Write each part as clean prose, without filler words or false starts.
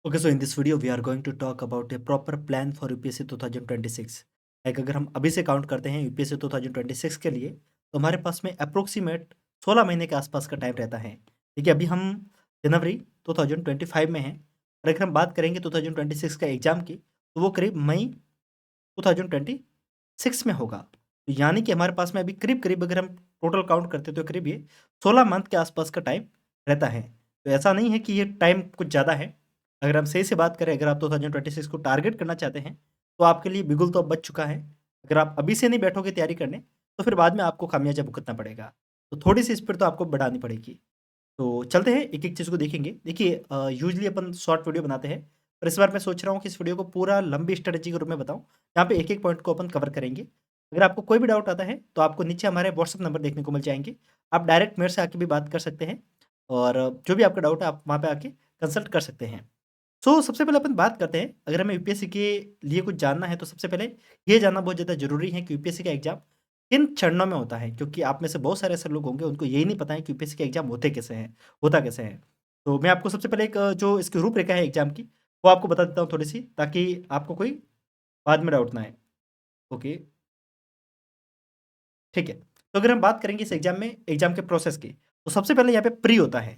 Okay, so in this video we are going to talk about a proper plan for UPSC 2026। Like अगर हम अभी से count करते हैं यूपीएससी 2026 के लिए, तो हमारे पास में अप्रोक्सीमेट 16 महीने के आसपास का टाइम रहता है। देखिए अभी हम जनवरी 2025 में हैं, और अगर हम बात करेंगे 2026 का एग्ज़ाम की, तो वो करीब मई 2026 में होगा। तो यानी कि हमारे पास में अभी करीब-करीब अगर हम टोटल काउंट करते हैं तो करीब ये 16 मंथ के आसपास का टाइम रहता है। तो ऐसा नहीं है कि ये टाइम कुछ ज़्यादा है। अगर हम सही से बात करें, अगर आप 2026 को टारगेट करना चाहते हैं, तो आपके लिए बिगुल तो अब बज चुका है। अगर आप अभी से नहीं बैठोगे तैयारी करने, तो फिर बाद में आपको खामियाज़ा भुगतना पड़ेगा। तो थोड़ी-सी स्पीड तो आपको बढ़ानी पड़ेगी। तो चलते हैं, एक-एक चीज़ को देखेंगे। देखिए यूजुअली अपन शॉर्ट वीडियो बनाते हैं, पर इस बार मैं सोच रहा हूँ कि इस वीडियो को पूरा लंबी स्ट्रैटेजी के रूप में बताऊँ, जहाँ पे एक-एक पॉइंट को अपन कवर करेंगे। अगर आपको कोई भी डाउट आता है, तो आपको नीचे हमारे व्हाट्सएप नंबर देखने को मिल जाएँगे। आप डायरेक्ट मेरे से आके भी बात कर सकते हैं, और जो भी आपका डाउट है, आप वहाँ पे आके कंसल्ट कर सकते हैं। सो सबसे पहले अपन बात करते हैं, अगर हमें यूपीएससी के लिए कुछ जानना है, तो सबसे पहले ये जानना बहुत ज़्यादा ज़रूरी है कि यूपीएससी का एग्ज़ाम किन चरणों में होता है, क्योंकि आप में से बहुत सारे ऐसे लोग होंगे उनको यही नहीं पता है कि यूपीएससी के एग्ज़ाम होते कैसे हैं, होता कैसे है। तो मैं आपको सबसे पहले एक जो इसकी रूपरेखा है एग्ज़ाम की, वो आपको बता देता हूँ थोड़ी-सी, ताकि आपको कोई बाद में डाउट ना आए। ओके, ठीक है। तो अगर हम बात करेंगे इस एग्ज़ाम के प्रोसेस की, तो सबसे पहले यहाँ पे प्री होता है।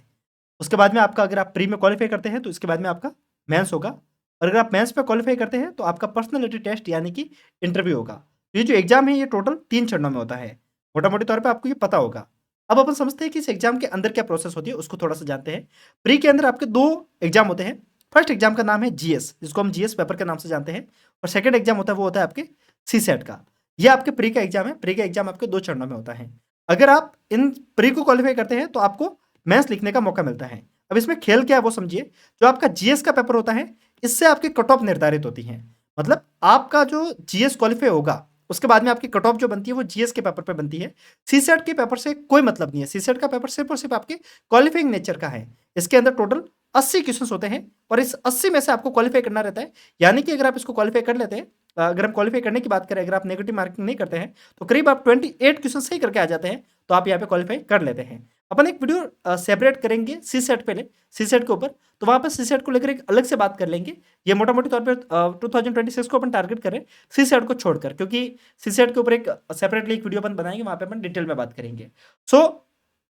उसके बाद में आपका, अगर आप प्री में क्वालीफाई करते हैं, तो इसके बाद में आपका मेंस होगा, और अगर आप मेंस में क्वालीफाई करते हैं, तो आपका पर्सनैलिटी टेस्ट यानी कि इंटरव्यू होगा। तो ये जो एग्ज़ाम है, ये टोटल 3 चरणों में होता है। मोटा-मोटी तौर पे आपको ये पता होगा। अब अपन समझते हैं कि इस एग्ज़ाम के अंदर क्या प्रोसेस होती है, उसको थोड़ा-सा जानते हैं। प्री के अंदर आपके 2 एग्ज़ाम होते हैं। फर्स्ट एग्ज़ाम का नाम है जीएस, जिसको हम जीएस पेपर के नाम से जानते हैं, और सेकंड एग्ज़ाम होता है, वो होता है आपके सीसैट का। ये आपके प्री का एग्ज़ाम है। प्री का एग्ज़ाम आपके 2 चरणों में होता है। अगर आप इन प्री को क्वालीफाई करते हैं, तो आपको मेंस लिखने का मौका मिलता है। अब इसमें खेल क्या है वो समझिए। जो आपका जीएस का पेपर होता है, इससे आपकी कट ऑफ निर्धारित होती है। मतलब आपका जो जीएस क्वालीफाई होगा, उसके बाद में आपकी कट ऑफ जो बनती है, वो जीएस के पेपर पे बनती है। सीसेट के पेपर से कोई मतलब नहीं है। सीसेट का पेपर सिर्फ और सिर्फ आपके क्वालिफाइंग नेचर का है। इसके अंदर टोटल 80 क्वेश्चंस होते हैं, और इस 80 में से आपको क्वालीफाई करना रहता है। यानी कि अगर आप इसको क्वालीफाई कर लेते हैं, अगर हम क्वालीफाई करने की बात करें, अगर आप नेगेटिव मार्किंग नहीं करते हैं, तो करीब आप 28 क्वेश्चन सही करके आ जाते हैं, तो आप यहाँ पे क्वालीफाई कर लेते हैं। अपन एक वीडियो सेपरेट करेंगे सीसेट पहले, सीसेट के ऊपर, तो वहाँ पे सीसेट को लेकर एक अलग से बात कर लेंगे। ये मोटा-मोटी तौर पे 2026 को अपन टारगेट करें, सीसेट को छोड़कर, क्योंकि सीसेट के ऊपर एक सेपरेटली एक वीडियो अपन बनाएँगे, वहाँ पे अपन डिटेल में बात करेंगे। सो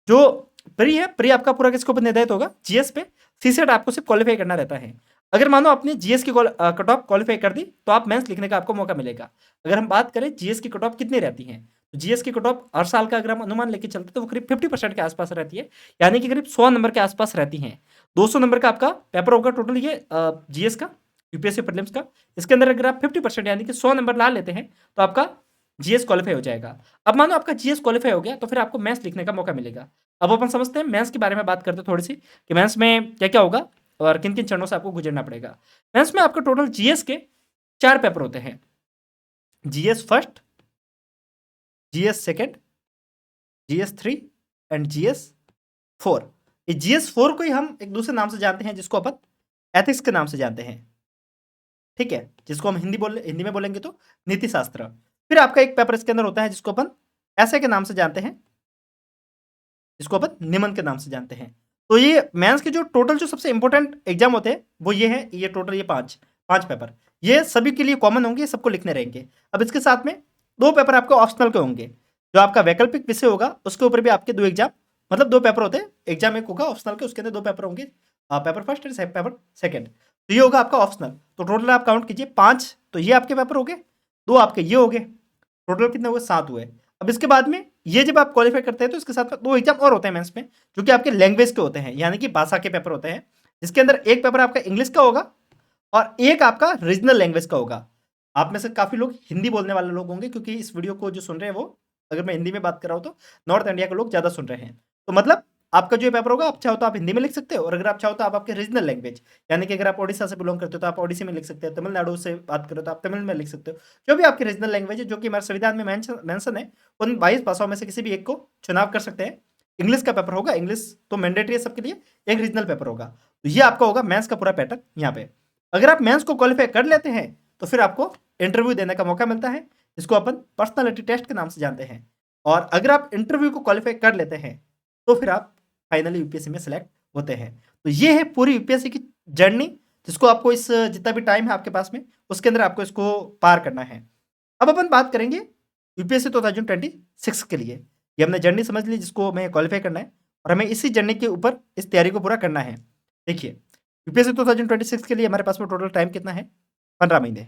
जो प्री है, प्री आपका पूरा किसके ऊपर निर्धारित होगा? जीएस पे। सीसेट आपको सिर्फ क्वालीफाई करना रहता है। अगर मानो आपने जीएस की कट ऑफ क्वालीफाई कर दी, तो आप मेंस लिखने का आपको मौका मिलेगा। अगर हम बात करें जीएस की कट ऑफ कितनी रहती है, तो जीएस की कट ऑफ हर साल का अगर हम अनुमान लेके चलते हैं, तो वो करीब 50% के आसपास रहती है, यानी कि करीब 100 नंबर के आसपास रहती हैं। 200 नंबर का आपका पेपर होगा टोटल, ये जीएस का, यूपीएससी प्रीलिम्स का। इसके अंदर अगर आप 50% यानी कि 100 नंबर ला लेते हैं, तो आपका जीएस क्वालीफाई हो जाएगा। अब मानो आपका जीएस क्वालीफाई हो गया, तो फिर आपको मेंस लिखने का मौका मिलेगा। अब अपन समझते हैं मेंस के बारे में, बात करते हैं थोड़ी सी कि मेंस में क्या-क्या होगा और किन-किन चरणों से आपको गुजरना पड़ेगा। मेंस में आपका टोटल जीएस के 4 पेपर होते हैं। GS first, GS second, GS 3 and GS 4। ये जीएस 4 को ही हम एक दूसरे नाम से जानते हैं, जिसको अपन एथिक्स के नाम से जानते हैं। ठीक है? जिसको हम हिंदी में बोलेंगे तो नीति शास्त्र। फिर आपका एक पेपर इसके अंदर होता है, जिसको अपन एसे के नाम से जानते हैं, जिसको अपन निमन के नाम से जानते हैं। तो ये मेंस के जो टोटल जो सबसे इंपॉर्टेंट एग्जाम होते हैं, वो ये हैं, ये टोटल ये 5 पेपर। ये सभी के लिए कॉमन होंगे, सबको लिखने रहेंगे। अब इसके साथ में 2 पेपर आपके ऑप्शनल के होंगे। जो आपका वैकल्पिक विषय होगा, उसके ऊपर भी आपके 2 एग्जाम, मतलब 2 पेपर होते हैं। एग्जाम एक होगा ऑप्शनल के, उसके अंदर 2 पेपर होंगे, paper first and paper second. तो ये होगा आपका ऑप्शनल। तो टोटल आप काउंट कीजिए 5, तो ये आपके पेपर हो गए, 2 आपके ये हो गए, टोटल कितने हुए? 7 हुए। अब इसके बाद में ये जब आप क्वालीफाई करते हैं, तो इसके साथ में 2 एग्जाम और होते हैं मेंस में, जो कि आपके लैंग्वेज के होते हैं, यानी कि भाषा के पेपर होते हैं, जिसके अंदर एक पेपर आपका इंग्लिश का होगा और एक आपका रीजनल लैंग्वेज का होगा। आप में से काफ़ी लोग हिंदी बोलने वाले लोग होंगे, क्योंकि इस वीडियो को जो सुन रहे हैं, वो अगर मैं हिंदी में बात कर रहा हूँ, तो नॉर्थ इंडिया के लोग ज़्यादा सुन रहे हैं। तो मतलब आपका जो ये पेपर होगा, आप चाहो तो आप हिंदी में लिख सकते हो, और अगर आप चाहो तो आप आपके रीजनल लैंग्वेज, यानी कि अगर आप ओडिशा से बिलोंग करते हो, तो आप ओडिसी में लिख सकते हो, तमिलनाडु से बात करो तो आप तमिल में लिख सकते हो। जो भी आपकी रीजनल लैंग्वेज है, जो कि हमारे संविधान में मेंशन है, उन 22 भाषाओं में से किसी भी एक को चुनाव कर सकते हैं। इंग्लिश का पेपर होगा, इंग्लिश तो मैंडेटरी है सबके लिए, एक रीजनल पेपर होगा। तो ये आपका होगा मेंस का पूरा पैटर्न यहाँ पे। अगर आप मेंस को क्वालीफाई कर लेते हैं, तो फिर आपको इंटरव्यू देने का मौका मिलता है, जिसको अपन पर्सनालिटी टेस्ट के नाम से जानते हैं। और अगर आप इंटरव्यू को क्वालीफाई कर लेते हैं, तो फिर आप फाइनली यूपीएससी में सेलेक्ट होते हैं। तो ये है पूरी यूपीएससी की जर्नी, जिसको आपको इस जितना भी टाइम है आपके पास में, उसके अंदर आपको इसको पार करना है। अब अपन बात करेंगे यूपीएससी 2026 के लिए। ये हमने जर्नी समझ ली जिसको हमें क्वालिफाई करना है और हमें इसी जर्नी के ऊपर इस तैयारी को पूरा करना है। देखिए, यूपीएससी 2026 के लिए हमारे पास में टोटल टाइम कितना है? 15 महीने।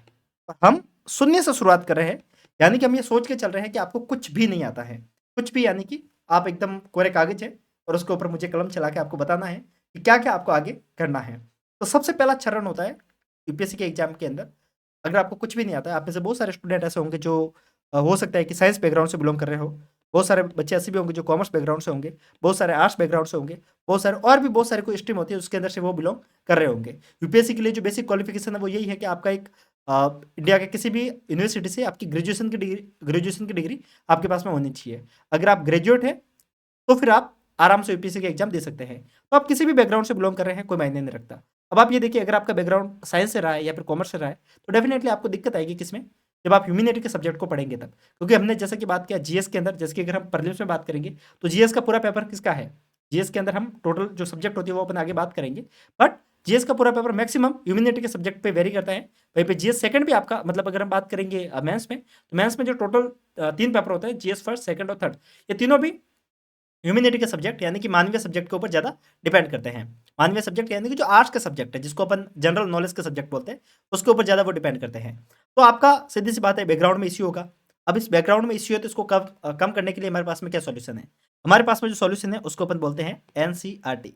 और हम शून्य से शुरुआत कर रहे हैं, यानी कि हम ये सोच के चल रहे हैं कि आपको कुछ भी नहीं आता है। कुछ भी यानी कि आप एकदम कोरे कागज है और उसके ऊपर मुझे कलम चला के आपको बताना है कि क्या-क्या आपको आगे करना है। तो सबसे पहला चरण होता है यूपीएससी के एग्जाम के अंदर, अगर आपको कुछ भी नहीं आता है, आप में से बहुत सारे स्टूडेंट ऐसे होंगे जो हो सकता है कि साइंस बैकग्राउंड से बिलोंग कर रहे हो, बहुत सारे बच्चे ऐसे भी होंगे जो कॉमर्स बैकग्राउंड से होंगे, बहुत सारे आर्ट्स बैकग्राउंड से होंगे, बहुत सारे और भी बहुत सारी कोई स्ट्रीम होती है उसके अंदर से वो बिलोंग कर रहे होंगे। यूपीएससी के लिए जो बेसिक क्वालिफिकेशन है वो यही है कि आपका एक इंडिया के किसी भी यूनिवर्सिटी से आपकी ग्रेजुएशन की डिग्री आपके पास में होनी चाहिए। अगर आप ग्रेजुएट हैं तो फिर आप आराम से यूपीएससी का एग्जाम दे सकते हैं। तो आप किसी भी बैकग्राउंड से बिलोंग कर रहे हैं, कोई मायने नहीं रखता। अब आप ये देखिए, अगर आपका बैकग्राउंड साइंस से रहा है या फिर कॉमर्स से रहा है, तो डेफिनेटली आपको दिक्कत आएगी किसमें? जब आप ह्यूमैनिटी के सब्जेक्ट को पढ़ेंगे तब। क्योंकि हमने जैसा कि बात किया जीएस के अंदर, जैसे कि अगर हम प्रीलिम्स में बात करेंगे, तो जीएस का पूरा पेपर किसका है? जीएस के अंदर हम टोटल जो सब्जेक्ट होती है वो अपन आगे बात करेंगे। बट जीएस का पूरा पेपर मैक्सिमम ह्यूमैनिटी के सब्जेक्ट पे वेरी करता है। वहीं पे जीएस सेकंड भी आपका, मतलब अगर हम बात करेंगे मेंस में, तो मेंस में जो टोटल 3 पेपर होते हैं, जीएस फर्स्ट, सेकंड और थर्ड, ये तीनों भी ह्यूमैनिटी के सब्जेक्ट यानी कि मानवीय सब्जेक्ट के ऊपर ज़्यादा डिपेंड करते हैं। मानवीय सब्जेक्ट यानी कि जो आर्ट्स का सब्जेक्ट है, जिसको अपन जनरल नॉलेज के सब्जेक्ट बोलते हैं, उसके ऊपर ज़्यादा वो डिपेंड करते हैं। तो आपका सीधी सी बात है, बैकग्राउंड में इश्यू होगा। अब इस बैकग्राउंड में इश्यू है तो इसको कम करने के लिए हमारे पास में क्या सॉल्यूशन है? हमारे पास में जो सॉल्यूशन है उसको अपन बोलते हैं एनसीईआरटी।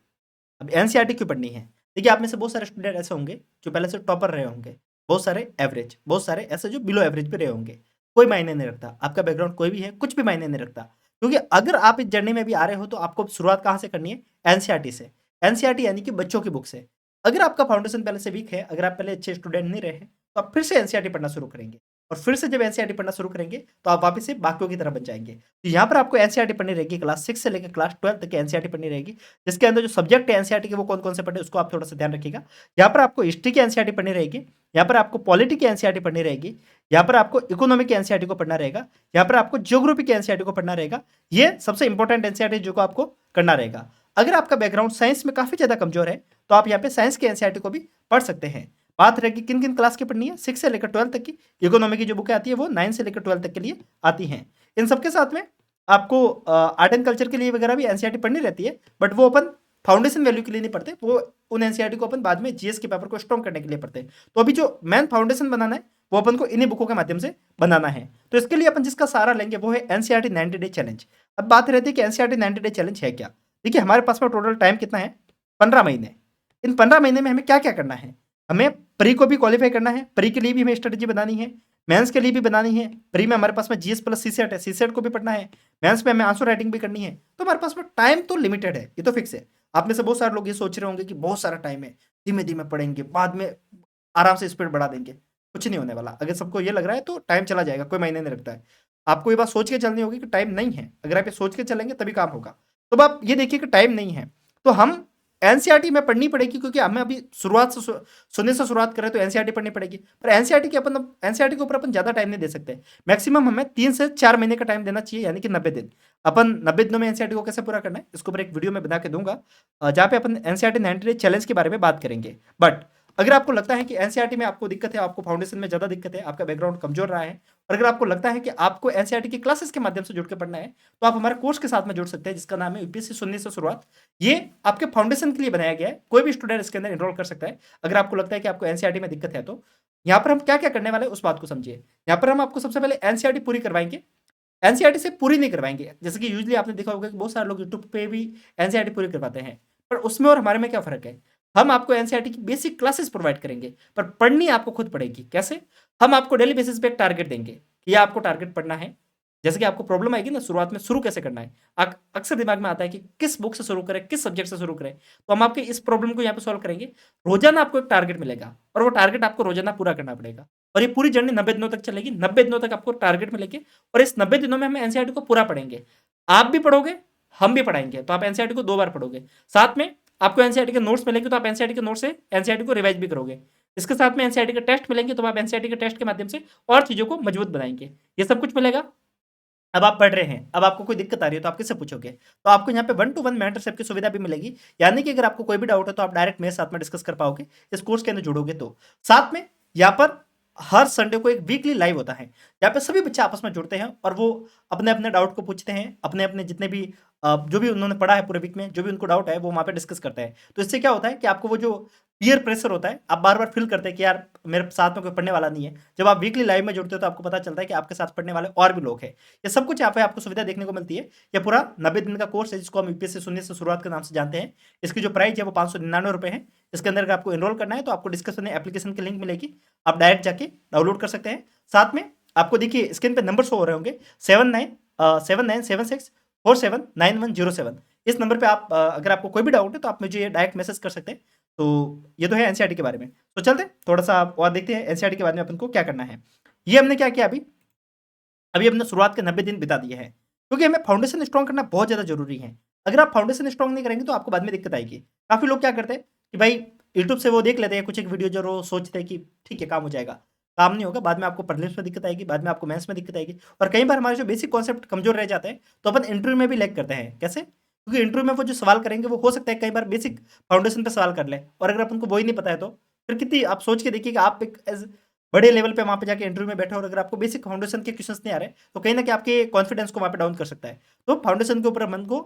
अब एनसीईआरटी क्यों पढ़नी है? देखिए, आप में से बहुत सारे स्टूडेंट ऐसे होंगे जो पहले से टॉपर रहे होंगे, बहुत सारे एवरेज, बहुत सारे ऐसे जो बिलो एवरेज पे रहे होंगे। कोई मायने नहीं रखता, आपका बैकग्राउंड कोई भी है, कुछ भी मायने नहीं रखता। क्योंकि अगर आप इस जर्नी में भी आ रहे हो तो आपको शुरुआत कहाँ से करनी है? एनसीईआरटी से। एनसीईआरटी यानी कि बच्चों की बुक से। अगर आपका फाउंडेशन पहले से वीक है, अगर आप पहले अच्छे स्टूडेंट नहीं रहे हैं, तो आप फिर से एनसीईआरटी पढ़ना शुरू करेंगे। और फिर से जब एनसीईआरटी पढ़ना शुरू करेंगे तो आप वापस से बाकियों की तरह बन जाएंगे। तो यहाँ पर आपको एनसीईआरटी पढ़नी रहेगी, क्लास 6 से लेकर क्लास 12 तक की एनसीईआरटी पढ़नी रहेगी, जिसके अंदर जो सब्जेक्ट है एनसीईआरटी के वो कौन-कौन से पढ़ने उसको आप थोड़ा-सा ध्यान रखिएगा। यहाँ पर आपको हिस्ट्री की एनसीईआरटी पढ़नी रहेगी, यहाँ पर आपको पॉलिटी की एनसीईआरटी पढ़नी रहेगी, यहाँ पर आपको इकोनॉमी की एनसीईआरटी को पढ़ना रहेगा, यहाँ पर आपको ज्योग्राफी की एनसीईआरटी को पढ़ना रहेगा। ये सबसे इंपॉर्टेंट एनसीईआरटी जो को आपको करना रहेगा। अगर आपका बैकग्राउंड साइंस में काफ़ी ज़्यादा कमज़ोर है, तो आप यहाँ पे साइंस की एनसीईआरटी को भी पढ़ सकते हैं। बात रहेगी किन-किन क्लास की पढ़नी है, 6 से लेकर 12 तक की। इकोनॉमी की जो बुकें आती है वो 9 से लेकर 12 तक के लिए आती हैं। इन सबके साथ में आपको आर्ट एंड कल्चर के लिए वगैरह भी एनसीईआरटी पढ़नी रहती है, बट वो अपन फाउंडेशन वैल्यू के लिए नहीं पढ़ते, वो उन एनसीईआरटी को अपन बाद में जीएस के पेपर को स्ट्रॉन्ग करने के लिए पढ़ते हैं। तो अभी जो मेन फाउंडेशन बनाना है वो अपन को इन्हीं बुकों के माध्यम से बनाना है। तो इसके लिए अपन जिसका सहारा लेंगे वो है एनसीईआरटी 90 डे चैलेंज। अब बात रहती है कि एनसीईआरटी 90 डे चैलेंज है क्या? देखिए, हमारे पास में टोटल टाइम कितना है? 15 महीने। इन 15 महीने में हमें क्या-क्या करना है? हमें प्री को भी क्वालीफाई करना है, प्री के लिए भी हमें स्ट्रेटजी बनानी है, मेंस के लिए भी बनानी है। प्री में हमारे पास में जीएस प्लस सीसेट है, सीसेट को भी पढ़ना है, मेंस में हमें आंसर राइटिंग भी करनी है। तो हमारे पास में टाइम तो लिमिटेड है, ये तो फिक्स है। आप में से बहुत सारे लोग ये सोच रहे होंगे कि बहुत सारा टाइम है, धीमे-धीमे पढ़ेंगे, बाद में आराम से स्पीड बढ़ा देंगे। कुछ नहीं होने वाला। अगर सबको ये लग रहा है तो टाइम चला जाएगा, कोई मायने नहीं रखता है। आपको ये बात सोच के चलनी होगी कि टाइम नहीं है। अगर आप ये सोच के चलेंगे तभी काम होगा। तो अब आप ये देखिए कि टाइम नहीं है, तो हम एनसीईआरटी में पढ़नी पड़ेगी, क्योंकि हमें अभी शुरुआत से शून्य से शुरुआत करें तो एनसीईआरटी पढ़नी पड़ेगी। पर एनसीईआरटी के ऊपर अपन ज़्यादा टाइम नहीं दे सकते। मैक्सिमम हमें 3 से 4 महीने का टाइम देना चाहिए, यानी कि 90 दिन। अपन 90 दिनों में एनसीईआरटी को कैसे पूरा करना है, इसके ऊपर एक वीडियो मैं बना के दूंगा, जहाँ पे अपन एनसीईआरटी 90 डे चैलेंज के बारे में बात करेंगे। बट अगर आपको लगता है कि एनसीईआरटी में आपको दिक्कत है, आपको फाउंडेशन में ज़्यादा दिक्कत है, आपका बैकग्राउंड कमजोर रहा है, और अगर आपको लगता है कि आपको एनसीईआरटी की क्लासेस के माध्यम से जुड़ के पढ़ना है, तो आप हमारे कोर्स के साथ में जुड़ सकते हैं, जिसका नाम है यूपीएससी शून्य से शुरुआत। ये आपके फाउंडेशन के लिए बनाया गया है, कोई भी स्टूडेंट इसके अंदर एनरोल कर सकता है। अगर आपको लगता है कि आपको एनसीईआरटी में दिक्कत है, तो यहाँ पर हम क्या क्या करने वाले हैं उस बात को समझिए। यहाँ पर हम आपको सबसे पहले एनसीईआरटी पूरी करवाएंगे। एनसीईआरटी से पूरी नहीं करवाएंगे, जैसे कि यूजुअली आपने देखा होगा कि बहुत सारे लोग यूट्यूब पे भी एनसीईआरटी पूरी करवाते हैं, पर उसमें और हमारे में क्या फर्क है? हम आपको एनसीईआरटी की बेसिक क्लासेस प्रोवाइड करेंगे, पर पढ़नी आपको खुद पड़ेगी। कैसे? हम आपको डेली बेसिस पे एक टारगेट देंगे कि ये आपको टारगेट पढ़ना है। जैसे कि आपको प्रॉब्लम आएगी ना शुरुआत में, शुरू कैसे करना है, अक्सर दिमाग में आता है कि किस बुक से शुरू करें, किस सब्जेक्ट से शुरू करें। तो हम आपके इस प्रॉब्लम को यहाँ पे सॉल्व करेंगे। रोजाना आपको एक टारगेट मिलेगा और वो टारगेट आपको रोजाना पूरा करना पड़ेगा, और ये पूरी जर्नी 90 दिनों तक चलेगी। 90 दिनों तक आपको टारगेट मिलेंगे और इस 90 दिनों में हम एनसीईआरटी को पूरा पढ़ेंगे। आप भी पढ़ोगे, हम भी पढ़ाएंगे, तो आप एनसीईआरटी को 2 बार पढ़ोगे। साथ में आपको एनसीईआरटी के नोट्स मिलेंगे, तो आप एनसीईआरटी के नोट्स से एनसीईआरटी को रिवाइज भी करोगे। इसके साथ में एनसीईआरटी के टेस्ट मिलेंगे, तो आप एनसीईआरटी के टेस्ट के माध्यम से और चीज़ों को मजबूत बनाएंगे। ये सब कुछ मिलेगा अब आप पढ़ रहे हैं, अब आपको कोई दिक्कत आ रही है तो आप किससे पूछोगे? तो आपको यहाँ पे 1 टू 1 मेंटरशिप की सुविधा भी मिलेगी। यानी कि अगर आपको कोई भी डाउट है तो आप डायरेक्ट मेरे साथ में डिस्कस कर पाओगे, इस कोर्स के अंदर जुड़ोगे तो। साथ में यहाँ पर हर संडे को एक वीकली लाइव होता है, यहाँ पे सभी बच्चे आपस में जुड़ते हैं और वो अपने-अपने डाउट को पूछते हैं, अपने-अपने जितने भी जो भी उन्होंने पढ़ा है पूरे वीक में, जो भी उनको डाउट है वो वहाँ पे डिस्कस करते हैं। तो इससे क्या होता है कि आपको वो जो पीयर प्रेशर होता है, आप बार-बार फ़ील करते हैं कि यार मेरे साथ में कोई पढ़ने वाला नहीं है। जब आप वीकली लाइव में जुड़ते हो तो आपको पता चलता है कि आपके साथ पढ़ने वाले और भी लोग हैं। ये सब कुछ यहाँ पे आपको सुविधा देखने को मिलती है। ये पूरा 90 दिन का कोर्स है जिसको हम यूपीएससी शून्य से शुरुआत के नाम से जानते हैं। इसकी जो प्राइस है वो ₹599 है। इसके अंदर अगर आपको एनरोल करना है तो आपको डिस्क्रिप्शन में एप्लीकेशन की लिंक मिलेगी। आप डायरेक्ट जाके डाउनलोड कर सकते हैं। साथ में आपको देखिए स्क्रीन पे नंबर शो हो रहे होंगे 7976479107। इस नंबर पे आप अगर आपको कोई भी डाउट है तो आप मुझे डायरेक्ट मैसेज कर सकते हैं। तो ये तो है एनसीईआरटी के बारे में। तो चलते हैं थोड़ा-सा और देखते हैं एनसीईआरटी के बारे में अपन को क्या करना है। ये हमने क्या किया अभी? अभी हमने शुरुआत के 90 दिन बिता दिए हैं, क्योंकि हमें फाउंडेशन स्ट्रॉन्ग करना बहुत ज़्यादा ज़रूरी है। अगर आप फाउंडेशन स्ट्रॉन्ग नहीं करेंगे तो आपको बाद में दिक्कत आएगी। काफ़ी लोग क्या करते हैं कि भाई यूट्यूब से वो देख लेते हैं कुछ एक वीडियो जो वो सोचते हैं कि ठीक है काम हो जाएगा। काम नहीं होगा, बाद में आपको प्रीलिम्स में दिक्कत आएगी, बाद में आपको मेंस में दिक्कत आएगी और कई बार हमारे जो बेसिक कॉन्सेप्ट कमज़ोर रह जाते हैं, तो अपन इंटरव्यू में भी लैग करते हैं। कैसे? क्योंकि इंटरव्यू में वो जो सवाल करेंगे वो हो सकता है कई बार बेसिक फाउंडेशन पे सवाल कर लें और अगर अपन को वो ही नहीं पता है तो फिर कितनी आप सोच के देखिए कि आप एक एज़ बड़े लेवल पे वहाँ पे जाके इंटरव्यू में बैठे और अगर आपको बेसिक फाउंडेशन के क्वेश्चंस नहीं आ रहे, तो कहीं न कहीं आपके कॉन्फिडेंस को वहाँ पे डाउन कर सकता है। तो फाउंडेशन के ऊपर मन को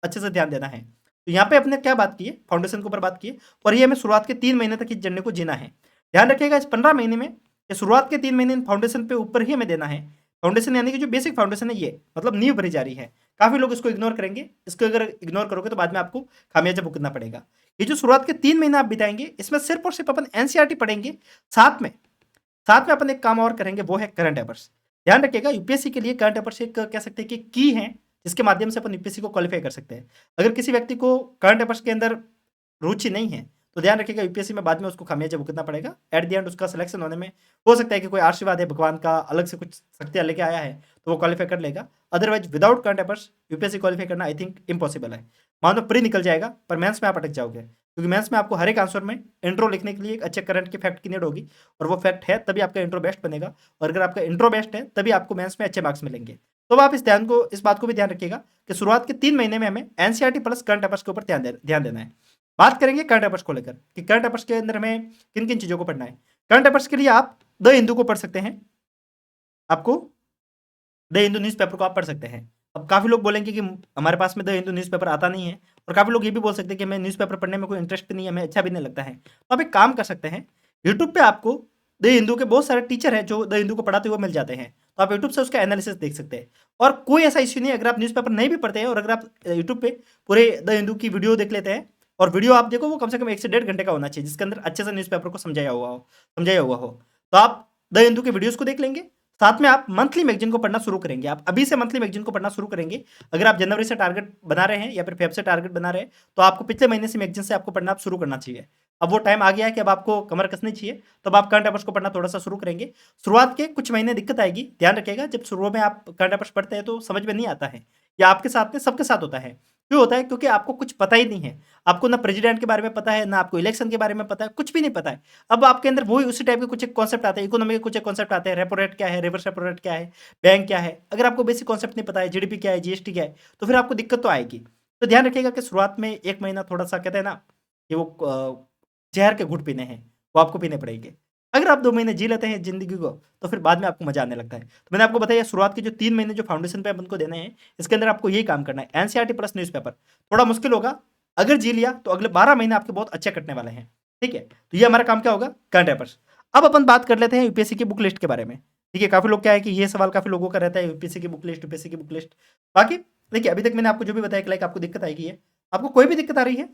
अच्छे से ध्यान देना है। तो यहाँ पे अपने क्या बात की है, फाउंडेशन के ऊपर बात की है और ये हमें शुरुआत के 3 महीने तक इस जर्नी को जीना है। ध्यान रखिएगा इस 15 महीने में, ये शुरुआत के 3 महीने फाउंडेशन पे ऊपर ही हमें देना है। फाउंडेशन यानी कि जो बेसिक फाउंडेशन है ये, मतलब नींव भरी जा रही है। काफ़ी लोग इसको इग्नोर करेंगे, इसको अगर इग्नोर करोगे तो बाद में आपको खामियाजा भुगतना पड़ेगा। ये जो शुरुआत के 3 महीने आप बिताएँगे, इसमें सिर्फ़ और सिर्फ़ अपन एनसीईआरटी पढ़ेंगे, साथ में अपन एक काम और करेंगे वो है करंट अफेयर्स। ध्यान रखिएगा यूपीएससी के लिए करंट अफेयर्स एक कह सकते हैं कि की है, जिसके माध्यम से अपन यूपीएससी को क्वालीफाई कर सकते हैं। अगर किसी व्यक्ति को करंट अफेयर्स के अंदर रुचि नहीं है, तो ध्यान रखिएगा यूपीएससी में बाद में उसको खामियाजा भुगतना पड़ेगा। एट द एंड उसका सिलेक्शन होने में हो सकता है कि कोई आशीर्वाद है भगवान का, अलग से कुछ शक्तियाँ लेके आया है, तो वो क्वालीफाई कर लेगा। Otherwise without current affairs UPSC qualify करना आई थिंक इम्पॉसिबल है। मान लो प्री निकल जाएगा, पर मेंस में आप अटक जाओगे, क्योंकि मेंस में आपको हर एक आंसर में इंट्रो लिखने के लिए एक अच्छे करंट के फैक्ट की नीड होगी और वो फैक्ट है तभी आपका इंट्रो बेस्ट बनेगा और अगर आपका इंट्रो बेस्ट है, तभी आपको मेंस में अच्छे मार्क्स मिलेंगे। तो आप इस बात को भी ध्यान रखिएगा कि शुरुआत के 3 महीने में हमें एनसीईआरटी प्लस करंट अफेयर्स के ऊपर ध्यान देना है। बात करेंगे करंट अफेयर्स को लेकर कि करंट अफेयर्स के अंदर हमें किन-किन चीज़ों को पढ़ना है। करंट अफेयर्स के लिए आप द हिंदू को पढ़ सकते हैं। आपको द हिंदू न्यूज़पेपर को आप पढ़ सकते हैं। अब काफ़ी लोग बोलेंगे कि हमारे पास में द हिंदू न्यूज़पेपर आता नहीं है और काफ़ी लोग ये भी बोल सकते हैं कि हमें न्यूज़पेपर पढ़ने में कोई इंटरेस्ट भी नहीं है, हमें अच्छा भी नहीं लगता है। तो आप एक काम कर सकते हैं, यूट्यूब पे आपको द हिंदू के बहुत सारे टीचर हैं जो द हिंदू को पढ़ाते हुए मिल जाते हैं। तो आप यूट्यूब से उसका एनालिसिस देख सकते हैं और कोई ऐसा इश्यू नहीं है अगर आप न्यूज़पेपर नहीं भी पढ़ते हैं और अगर आप यूट्यूब पे पूरे द हिंदू की वीडियो देख लेते हैं और वीडियो आप देखो वो कम से कम 1 से डेढ़ घंटे का होना चाहिए जिसके अंदर अच्छे से न्यूज़पेपर को समझाया हुआ हो। तो आप द हिंदू के वीडियोज़ को देख लेंगे, साथ में आप मंथली मैगज़ीन को पढ़ना शुरू करेंगे। आप अभी से मंथली मैगज़ीन को पढ़ना शुरू करेंगे। अगर आप जनवरी से टारगेट बना रहे हैं या फिर फ़ेब से टारगेट बना रहे हैं, तो आपको पिछले महीने से मैगज़ीन से आपको पढ़ना अब शुरू करना चाहिए। अब वो टाइम आ गया है कि अब आपको कमर कसनी चाहिए, तो अब आप करंट अफेयर्स को पढ़ना थोड़ा-सा शुरू करेंगे। शुरुआत के कुछ महीने दिक्कत आएगी, ध्यान रखिएगा जब शुरू में आप करंट अफेयर्स पढ़ते हैं तो समझ में नहीं आता है। या आपके साथ नहीं सबके साथ होता है। क्यों होता है? क्योंकि आपको कुछ पता ही नहीं है। आपको ना प्रेज़िडेंट के बारे में पता है, ना आपको इलेक्शन के बारे में पता है, कुछ भी नहीं पता है। अब आपके अंदर वही उसी टाइप के कुछ एक कॉन्सेप्ट आते हैं, इकोनॉमी के कुछ एक कॉन्सेप्ट आते हैं, रेपो रेट क्या है, रिवर्स रेपो रेट क्या है, बैंक क्या है? अगर आपको बेसिक कॉन्सेप्ट नहीं पता है, जीडीपी क्या है, जीएसटी क्या है, तो फिर आपको दिक्कत तो आएगी। तो ध्यान रखिएगा कि शुरुआत में 1 महीना थोड़ा-सा कहते हैं ना कि वो ज़हर के घूँट पीने हैं, वो आपको पीने पड़ेंगे। अगर आप 2 महीने जी लेते हैं ज़िंदगी को, तो फिर बाद में आपको मज़ा आने लगता है। तो मैंने आपको बताया शुरुआत के जो 3 महीने जो फाउंडेशन पे अपन को देने हैं, इसके अंदर आपको यही काम करना है, एनसीईआरटी प्लस न्यूज़पेपर। थोड़ा मुश्किल होगा, अगर जी लिया तो अगले 12 महीने आपके बहुत अच्छे कटने वाले हैं, ठीक है? तो ये हमारा काम क्या होगा? Current affairs. अब अपन बात कर लेते हैं यूपीएससी की बुक लिस्ट के बारे में, ठीक है? काफ़ी लोग क्या है कि ये सवाल काफ़ी लोगों का रहता है यूपीएससी की बुक लिस्ट। बाकी देखिए, अभी तक मैंने आपको जो भी बताया कि लाइक आपको दिक्कत आएगी है। आपको कोई भी दिक्कत आ रही है,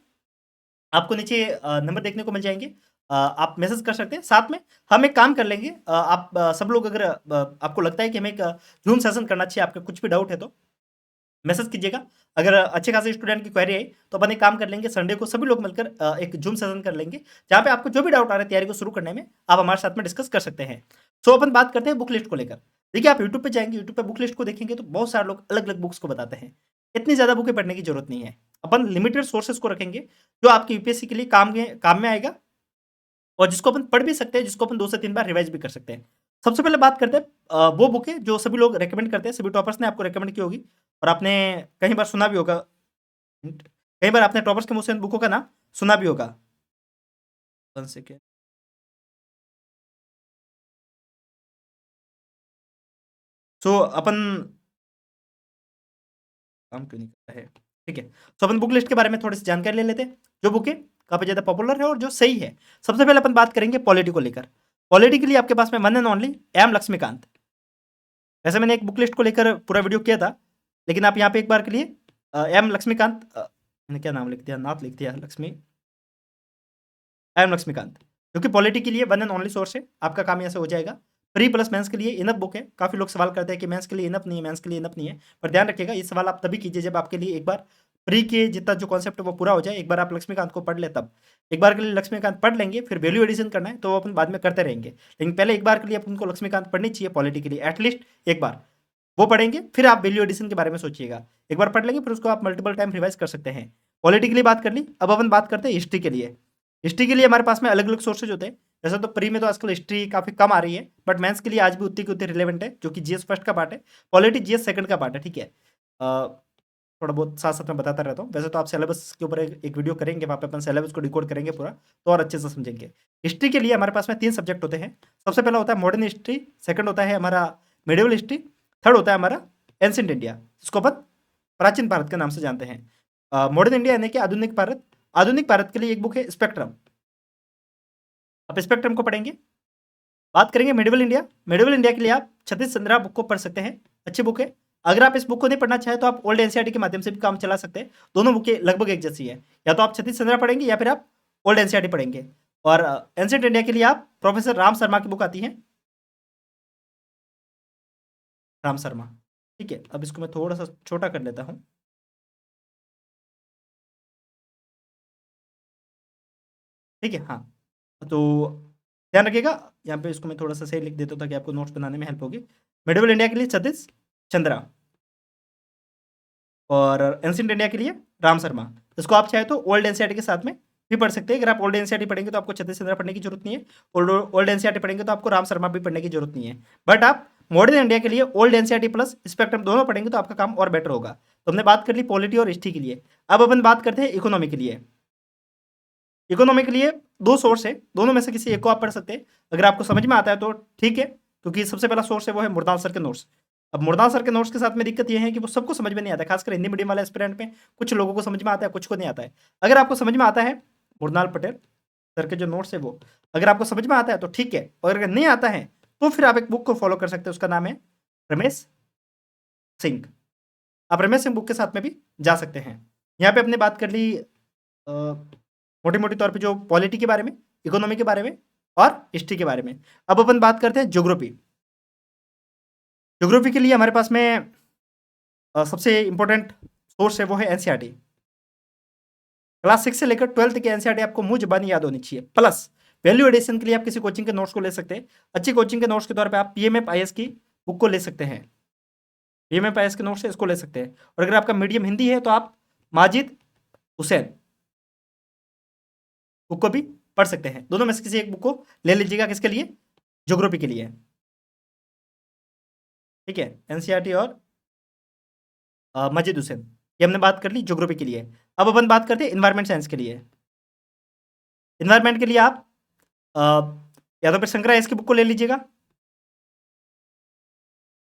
आपको नीचे नंबर देखने को मिल जाएँगे। आप मैसेज कर सकते हैं। साथ में हम एक काम कर लेंगे, आप सब लोग अगर आपको लगता है कि हमें एक ज़ूम सेशन करना चाहिए, आपका कुछ भी डाउट है तो मैसेज कीजिएगा। अगर अच्छे खासे स्टूडेंट की क्वेरी आई, तो अपन एक काम कर लेंगे, संडे को सभी लोग मिलकर एक ज़ूम सेशन कर लेंगे, जहाँ पे आपको जो भी डाउट आ रहा है तैयारी को शुरू करने में, आप हमारे साथ में डिस्कस कर सकते हैं। सो अपन बात करते हैं बुक लिस्ट को लेकर। देखिए, आप यूट्यूब पे जाएँगे, यूट्यूब पे बुक लिस्ट को देखेंगे तो बहुत सारे लोग अलग-अलग बुक्स को बताते हैं। इतनी ज़्यादा बुकें पढ़ने की ज़रूरत नहीं है। अपन लिमिटेड सोर्सेज़ को रखेंगे, जो आपके यूपीएससी के लिए काम में आएगा और जिसको अपन पढ़ भी सकते हैं, जिसको अपन 2 से 3 बार रिवाइज़ भी कर सकते हैं। सबसे पहले बात करते हैं वो बुक है जो सभी लोग रिकमेंड करते हैं, सभी टॉपर्स ने आपको रिकमेंड की होगी और आपने कई बार सुना भी होगा, कई बार आपने टॉपर्स के मुँह से इन बुकों का नाम सुना भी होगा। 1 सेकंड। सो अपन काम क्यों नहीं करता है? ठीक है, तो अपन बुक लिस्ट के बारे में थोड़ी सी जानकारी ले लेते हैं, जो बुक है काफ़ी ज़्यादा पॉपुलर है और जो सही है। सबसे पहले अपन बात करेंगे पॉलिटी को लेकर। पॉलिटी के लिए आपके पास में one and only M Laxmikanth. वैसे मैंने एक बुक लिस्ट को लेकर पूरा वीडियो किया था, लेकिन आप यहाँ पे एक बार के लिए एम लक्ष्मीकांत, मैंने क्या नाम लिख दिया, नाथ लिख दिया, एम लक्ष्मीकांत, जो कि पॉलिटी के लिए वन एंड ओनली सोर्स है। आपका काम यहाँ से हो जाएगा। प्री प्लस मेंस के लिए इनफ बुक है। काफ़ी लोग सवाल करते हैं कि मेंस के लिए इनफ नहीं है, मेंस के लिए इनफ नहीं है, पर ध्यान रखिएगा ये सवाल आप तभी कीजिए जब आपके लिए एक बार प्री के जितना जो कॉन्सेप्ट है वो पूरा हो जाए। एक बार आप लक्ष्मीकांत को पढ़ ले तब। एक बार के लिए लक्ष्मीकांत पढ़ लेंगे, फिर वैल्यू एडिशन करना है तो वो अपन बाद में करते रहेंगे, लेकिन पहले एक बार के लिए अपन को लक्ष्मीकांत पढ़नी चाहिए पॉलिटी के लिए, एटलीस्ट एक बार वो पढ़ेंगे, फिर आप वैल्यू एडिशन के बारे में सोचिएगा। एक बार पढ़ लेंगे फिर उसको आप मल्टीपल टाइम रिवाइज कर सकते हैं। पॉलिटी के लिए बात कर ली, अब अपन बात करते हैं हिस्ट्री के लिए। हिस्ट्री के लिए हमारे पास में अलग अलग सोर्सेज होते हैं। वैसे तो प्री में तो आजकल हिस्ट्री काफ़ी कम आ रही है, बट मेंस के लिए आज भी उतनी की उतनी रिलेवेंट है, जो कि जीएस फर्स्ट का पार्ट है, पॉलिटी जीएस सेकंड का पार्ट है। ठीक है, थोड़ा बहुत साथ साथ में बताता रहता हूँ। वैसे तो आप सिलेबस के ऊपर एक वीडियो करेंगे, वहाँ पे अपन सिलेबस को डिकोड करेंगे पूरा, तो और अच्छे से समझेंगे। हिस्ट्री के लिए हमारे पास में 3 सब्जेक्ट होते हैं। सबसे पहला होता है मॉडर्न हिस्ट्री, सेकंड होता है हमारा मिडिवल हिस्ट्री, थर्ड होता है हमारा एंशिएंट इंडिया, जिसको अपन प्राचीन भारत के नाम से जानते हैं। मॉडर्न इंडिया यानी कि आधुनिक भारत। आधुनिक भारत के लिए एक बुक है स्पेक्ट्रम, आप स्पेक्ट्रम को पढ़ेंगे। बात करेंगे मिडिवल इंडिया। मिडिवल इंडिया के लिए आप छत्तीस चंद्रा बुक को पढ़ सकते हैं, अच्छी बुक है। अगर आप इस बुक को नहीं पढ़ना चाहें तो आप ओल्ड एनसीईआरटी के माध्यम से भी काम चला सकते हैं। दोनों बुकें लगभग एक जैसी है, या तो आप छत्तीस चंद्रा पढ़ेंगे या फिर आप ओल्ड एनसीईआरटी पढ़ेंगे। और एंशिएंट इंडिया के लिए आप प्रोफेसर राम शर्मा की बुक आती है, राम शर्मा। ठीक है, अब इसको मैं थोड़ा सा छोटा कर लेता हूँ। ठीक है, हाँ, तो ध्यान रखिएगा, यहाँ पे इसको मैं थोड़ा सा सही लिख देता हूँ ताकि आपको नोट्स बनाने में हेल्प होगी। मिडिवल इंडिया के लिए सतीश चंद्रा और एंशिएंट इंडिया के लिए राम शर्मा। इसको आप चाहे तो ओल्ड एनसीईआरटी के साथ में भी पढ़ सकते हैं। अगर आप ओल्ड एनसीईआरटी पढ़ेंगे तो आपको सतीश चंद्रा पढ़ने की जरूरत नहीं है, ओल्ड एनसीईआरटी पढ़ेंगे तो आपको राम शर्मा भी पढ़ने की जरूरत नहीं है। बट आप मॉडर्न इंडिया के लिए ओल्ड एनसीईआरटी प्लस स्पेक्ट्रम दोनों पढ़ेंगे तो आपका काम और बेटर होगा। तो हमने बात कर ली पॉलिटी और हिस्ट्री के लिए। अब अपन बात करते हैं इकोनॉमी के लिए। इकोनॉमी के लिए 2 सोर्स है, दोनों में से किसी एक को आप पढ़ सकते हैं। अगर आपको समझ में आता है तो ठीक है, क्योंकि सबसे पहला सोर्स है वो है मुरदाल सर के नोट्स। अब मुरदाल सर के नोट्स के साथ में दिक्कत ये है कि वो सबको समझ में नहीं आता है, खासकर हिंदी मीडियम वाले एस्पिरेंट में कुछ लोगों को समझ में आता है, कुछ को नहीं आता है। अगर आपको समझ में आता है मुरनाल पटेल सर के जो नोट्स है वो, अगर आपको समझ में आता है तो ठीक है, और अगर नहीं आता है तो फिर आप एक बुक को फॉलो कर सकते हैं, उसका नाम है रमेश सिंह। आप रमेश सिंह बुक के साथ में भी जा सकते हैं। यहाँ पे अपने बात कर ली मोटी मोटी तौर पे जो पॉलिटी के बारे में, इकोनॉमी के बारे में और हिस्ट्री के बारे में। अब अपन बात करते हैं ज्योग्राफी। ज्योग्राफी के लिए हमारे पास में सबसे इंपॉर्टेंट सोर्स है वो है एनसीईआरटी। क्लास 6 से लेकर 12th की एनसीईआरटी आपको मुंह जुबानी याद होनी चाहिए। प्लस वैल्यू एडिशन के लिए आप किसी कोचिंग के नोट्स को ले सकते हैं। अच्छी कोचिंग के नोट्स के तौर पे आप पीएमएफ आईएएस की बुक को ले सकते हैं। पीएमएफ आईएएस के नोट्स है, इसको ले सकते हैं। और अगर आपका मीडियम हिंदी है तो आप माजिद हुसैन बुक को भी पढ़ सकते हैं। दोनों में से किसी एक बुक को ले लीजिएगा, किसके लिए? ज्योग्राफी के लिए। ठीक है, एनसीईआरटी और मजिद हुसैन, ये हमने बात कर ली ज्योग्राफी के लिए। अब अपन बात करते हैं इन्वायरमेंट साइंस के लिए। इन्वायरमेंट के लिए आप अ, या तो फिर शंकरा एस की बुक को ले लीजिएगा,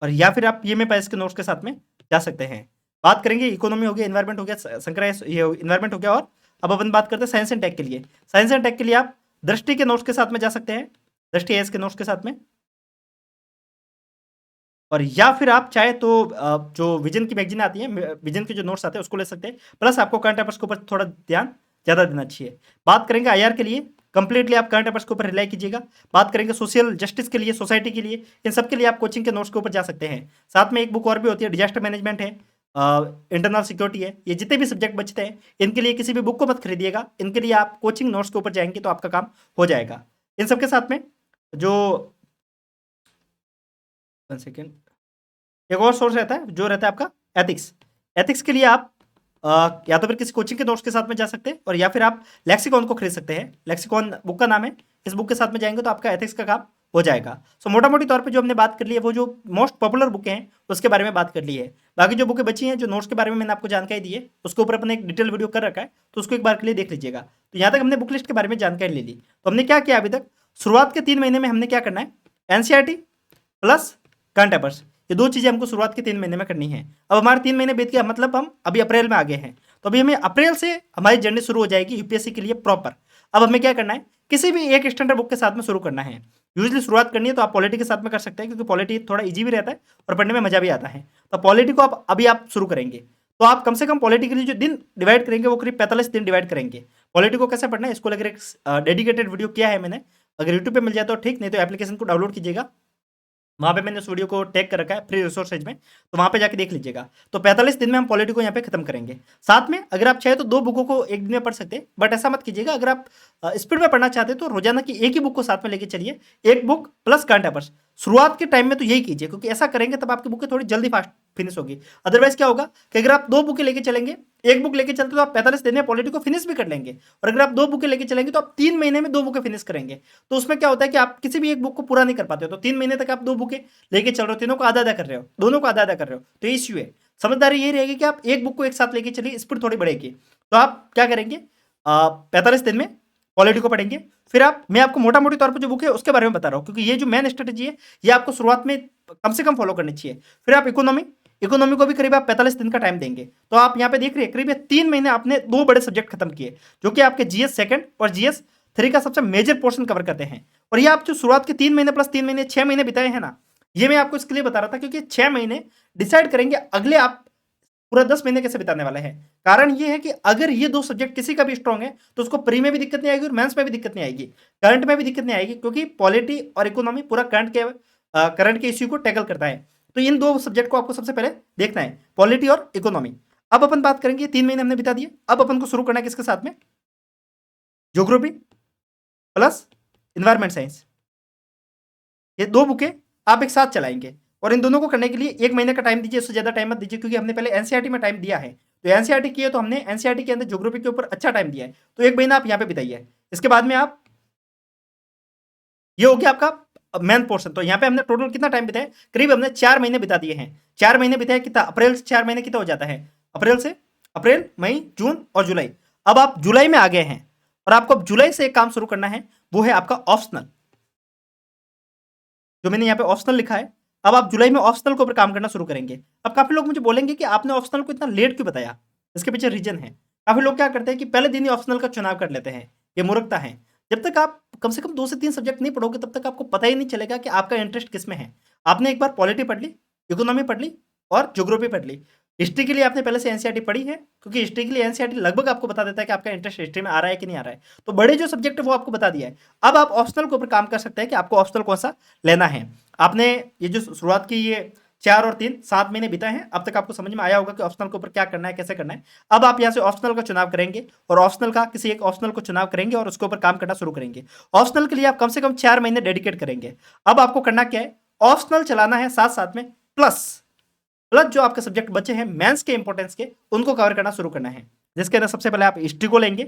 और या फिर आप पीएमए पाइस के नोट्स के साथ में जा सकते हैं। बात करेंगे इकोनॉमी हो गया, इन्वायरमेंट हो गया, शंकरा एस ये इन्वायरमेंट हो गया, और अब अपन बात करते हैं साइंस एंड टेक के लिए। साइंस एंड टेक के लिए आप दृष्टि के नोट्स के साथ में जा सकते हैं, दृष्टि एस के नोट्स के साथ में। और या फिर आप चाहे तो जो विजन की मैगजीन आती है, विजन के जो नोट्स आते हैं उसको ले सकते हैं। प्लस आपको करंट अफेयर्स के ऊपर थोड़ा ध्यान ज़्यादा देना चाहिए। बात करेंगे आईआर के लिए, कंप्लीटली आप करंट अफेयर्स के ऊपर रिलाई कीजिएगा। बात करेंगे सोशल जस्टिस के लिए, सोसाइटी के लिए, इन सब के लिए आप कोचिंग के नोट्स के ऊपर जा सकते हैं। साथ में एक बुक और भी होती है, डिजास्टर मैनेजमेंट है, इंटरनल सिक्योरिटी है। ये जितने भी सब्जेक्ट बचते हैं इनके लिए किसी भी बुक को मत खरीदिएगा, इनके लिए आप कोचिंग नोट्स के ऊपर जाएंगे तो आपका काम हो जाएगा। इन सब के साथ में जो 1 सेकेंड, एक और सोर्स रहता है जो रहता है आपका एथिक्स। एथिक्स के लिए आप या तो फिर किसी कोचिंग के नोट्स के साथ में जा सकते हैं, और या फिर आप लेक्सिकॉन को खरीद सकते हैं। लेक्सिकॉन बुक का नाम है, इस बुक के साथ में जाएंगे तो आपका एथिक्स का काम हो जाएगा। सो मोटा मोटी तौर पे जो हमने बात कर ली है वो जो मोस्ट पॉपुलर बुकें हैं उसके बारे में बात कर ली है। बाकी जो बुकें बची हैं, जो नोट्स के बारे में मैंने आपको जानकारी दी है, उसके ऊपर अपने एक डिटेल वीडियो कर रखा है, तो उसको एक बार के लिए देख लीजिएगा। तो यहाँ तक हमने बुक लिस्ट के बारे में जानकारी ले ली। तो हमने क्या किया अभी तक, शुरुआत के 3 महीने में हमने क्या करना है, एनसीईआरटी प्लस करंट अफेयर्स, ये 2 चीज़ें हमको शुरुआत के 3 महीने में करनी है। अब हमारे 3 महीने बीत गया, मतलब हम अभी अप्रैल में आ गए हैं, तो अभी हमें अप्रैल से हमारी जर्नी शुरू हो जाएगी यूपीएससी के लिए प्रॉपर। अब हमें क्या करना है, किसी भी एक स्टैंडर्ड बुक के साथ में शुरू करना है। यूजली शुरुआत करनी है तो आप पॉलिटी के साथ में कर सकते हैं, क्योंकि पॉलिटी थोड़ा इजी भी रहता है और पढ़ने में मजा भी आता है। तो पॉलिटी को आप शुरू करेंगे, तो आप कम से कम पॉलिटी के लिए जो दिन डिवाइड करेंगे वो करीब 45 दिन डिवाइड करेंगे। पॉलिटी को कैसे पढ़ना है इसको लेकर एक डेडिकेटेड वीडियो किया है मैंने, अगर यूट्यूब पे मिल जाए तो ठीक, नहीं तो एप्लीकेशन को डाउनलोड कीजिएगा, वहाँ पे मैंने उस वीडियो को टैग कर रखा है फ्री रिसोर्सेज में, तो वहाँ पे जाके देख लीजिएगा। तो 45 दिन में हम पॉलिटी को यहाँ पे खत्म करेंगे। साथ में अगर आप चाहे तो 2 बुकों को एक दिन में पढ़ सकते हैं, बट ऐसा मत कीजिएगा। अगर आप स्पीड में पढ़ना चाहते हैं तो रोजाना की एक ही बुक को साथ में लेके चलिए, एक बुक प्लस करंट अफेयर्स। शुरुआत के टाइम में तो यही कीजिए, क्योंकि ऐसा करेंगे तब आपकी बुकें थोड़ी जल्दी फास्ट फिनिश होगी। अदरवाइज क्या होगा कि अगर आप 2 बुकें लेके चलेंगे, एक बुक लेके चलते तो आप 45 दिन में पॉलिटी को फिनिश भी कर लेंगे, और अगर आप 2 बुकें लेके चलेंगे तो आप 3 महीने में 2 बुकें फिनिश करेंगे। तो उसमें क्या होता है कि आप किसी भी एक बुक को पूरा नहीं कर पाते हो, तो 3 महीने तक आप 2 बुकें लेके चल रहे हो, तीनों को आधा आधा कर रहे हो, दोनों को आधा आधा कर रहे हो, तो इश्यू है। समझदारी ये रहेगी कि आप एक बुक को एक साथ लेके चलिए, स्पीड थोड़ी बढ़ेगी। तो आप क्या करेंगे, 45 दिन में पॉलिटी को पढ़ेंगे। फिर मैं आपको मोटा मोटी तौर पर जो बुक है उसके बारे में बता रहा हूँ, क्योंकि ये जो मेन स्ट्रेटेजी है ये आपको शुरुआत में कम से कम फॉलो करनी चाहिए। फिर आप इकोनॉमी को भी करीब आप 45 दिन का टाइम देंगे। तो आप यहाँ पे देख रहे हैं करीब 3 महीने आपने 2 बड़े सब्जेक्ट खत्म किए, जो कि आपके जीएस सेकंड और जीएस 3 का सबसे मेजर पोर्शन कवर करते हैं। और ये आप जो शुरुआत के 3 महीने प्लस 3 महीने 6 महीने बिताए हैं ना, ये मैं आपको इसके लिए बता रहा था, क्योंकि 6 महीने डिसाइड करेंगे अगले आप पूरा 10 महीने कैसे बिताने वाले हैं। कारण ये है कि अगर ये 2 सब्जेक्ट किसी का भी स्ट्रॉन्ग है तो उसको प्री में भी दिक्कत नहीं आएगी और मेंस में भी दिक्कत नहीं आएगी, करंट में भी दिक्कत नहीं आएगी, क्योंकि पॉलिटी और इकोनॉमी पूरा करंट के इश्यू को टैकल करता है। तो इन 2 सब्जेक्ट को आपको सबसे पहले देखना है, पॉलिटी और इकोनॉमी। अब अपन बात करेंगे, 3 महीने हमने बिता दिए, अब अपन को शुरू करना है किसके साथ में, ज्योग्राफी प्लस इन्वायरमेंट साइंस। ये 2 बुकें आप एक साथ चलाएंगे, और इन दोनों को करने के लिए 1 महीने का टाइम दीजिए, उससे ज़्यादा टाइम मत दीजिए, क्योंकि हमने पहले एनसीईआरटी में टाइम दिया है। तो एनसीईआरटी किए तो हमने एनसीईआरटी के अंदर ज्योग्राफी के ऊपर अच्छा टाइम दिया है, तो 1 महीना आप यहाँ पे बिताइए। इसके बाद में आप, ये हो गया आपका मेन पोर्शन। तो यहाँ पे हमने टोटल कितना टाइम बिताया, करीब हमने 4 महीने बिता दिए हैं। 4 महीने बिताए कितना, अप्रैल से 4 महीने कितना हो जाता है, अप्रैल मई जून और जुलाई। अब आप जुलाई में आ गए हैं, और आपको अब जुलाई से एक काम शुरू करना है, वो है आपका ऑप्शनल, जो मैंने यहाँ पे ऑप्शनल लिखा है। अब आप जुलाई में ऑप्शनल के ऊपर काम करना शुरू करेंगे। अब काफी लोग मुझे बोलेंगे कि आपने ऑप्शनल को इतना लेट क्यों बताया, इसके पीछे रीजन है। काफी लोग क्या करते हैं कि पहले दिन ही ऑप्शनल का चुनाव कर लेते हैं, ये मूर्खता है। जब तक आप कम से कम 2 से 3 सब्जेक्ट नहीं पढ़ोगे तब तक आपको पता ही नहीं चलेगा कि आपका इंटरेस्ट किस में है। आपने एक बार पॉलिटी पढ़ ली, इकोनॉमी पढ़ ली और ज्योग्राफी पढ़ ली। हिस्ट्री के लिए आपने पहले से एनसीईआरटी पढ़ी है, क्योंकि हिस्ट्री के लिए एनसीईआरटी लगभग आपको बता देता है कि आपका इंटरेस्ट हिस्ट्री में आ रहा है कि नहीं आ रहा है। तो बड़े जो सब्जेक्ट है वो आपको बता दिया है। अब आप ऑप्शनल के ऊपर काम कर सकते हैं कि आपको ऑप्शनल कौन सा लेना है। आपने ये जो शुरुआत की ये 4 और 3 7 महीने बिताए हैं, अब तक आपको समझ में आया होगा कि ऑप्शनल के ऊपर क्या करना है, कैसे करना है। अब आप यहाँ से ऑप्शनल का चुनाव करेंगे, और ऑप्शनल का किसी एक ऑप्शनल को चुनाव करेंगे और उसके ऊपर काम करना शुरू करेंगे। ऑप्शनल के लिए आप कम से कम 4 महीने डेडिकेट करेंगे। अब आपको करना क्या है, ऑप्शनल चलाना है, साथ साथ में प्लस जो आपके सब्जेक्ट बचे हैं मेंस के इंपॉर्टेंस के, उनको कवर करना शुरू करना है। जिसके अंदर सबसे पहले आप हिस्ट्री को लेंगे।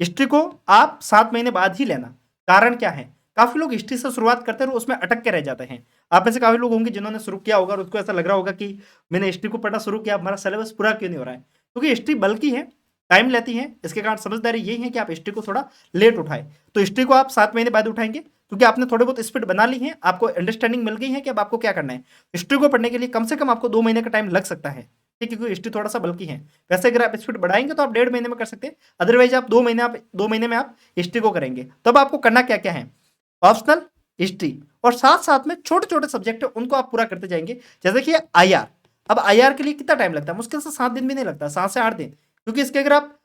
हिस्ट्री को आप 7 महीने बाद ही लेना। कारण क्या है, काफी लोग हिस्ट्री से शुरुआत करते हैं और उसमें अटक के रह जाते हैं। आप में से काफी लोग होंगे जिन्होंने शुरू किया होगा और उसको ऐसा लग रहा होगा कि मैंने हिस्ट्री को पढ़ना शुरू किया, हमारा सिलेबस पूरा क्यों नहीं हो रहा है, क्योंकि हिस्ट्री बल्कि है, टाइम लेती है। इसके कारण समझदारी यही है कि आप हिस्ट्री को थोड़ा लेट उठाएं। तो हिस्ट्री को आप 7 महीने बाद उठाएंगे, क्योंकि आपने थोड़े बहुत स्पीड बना ली है, आपको अंडरस्टैंडिंग मिल गई है कि अब आपको क्या करना है। हिस्ट्री को पढ़ने के लिए कम से कम आपको 2 महीने का टाइम लग सकता है, ठीक है, क्योंकि हिस्ट्री थोड़ा सा बल्कि है। वैसे अगर आप स्पीड बढ़ाएंगे तो आप 1.5 महीने में कर सकते हैं, अदरवाइज आप 2 महीने में आप हिस्ट्री को करेंगे। तब आपको करना क्या क्या है, ऑप्शनल, हिस्ट्री, और साथ साथ में छोटे छोटे सब्जेक्ट उनको आप पूरा करते जाएंगे। जैसे कि आईआर, अब आईआर के लिए कितना टाइम लगता है, मुश्किल से 7 दिन भी नहीं लगता, 7 से 8 दिन, क्योंकि इसके अगर आप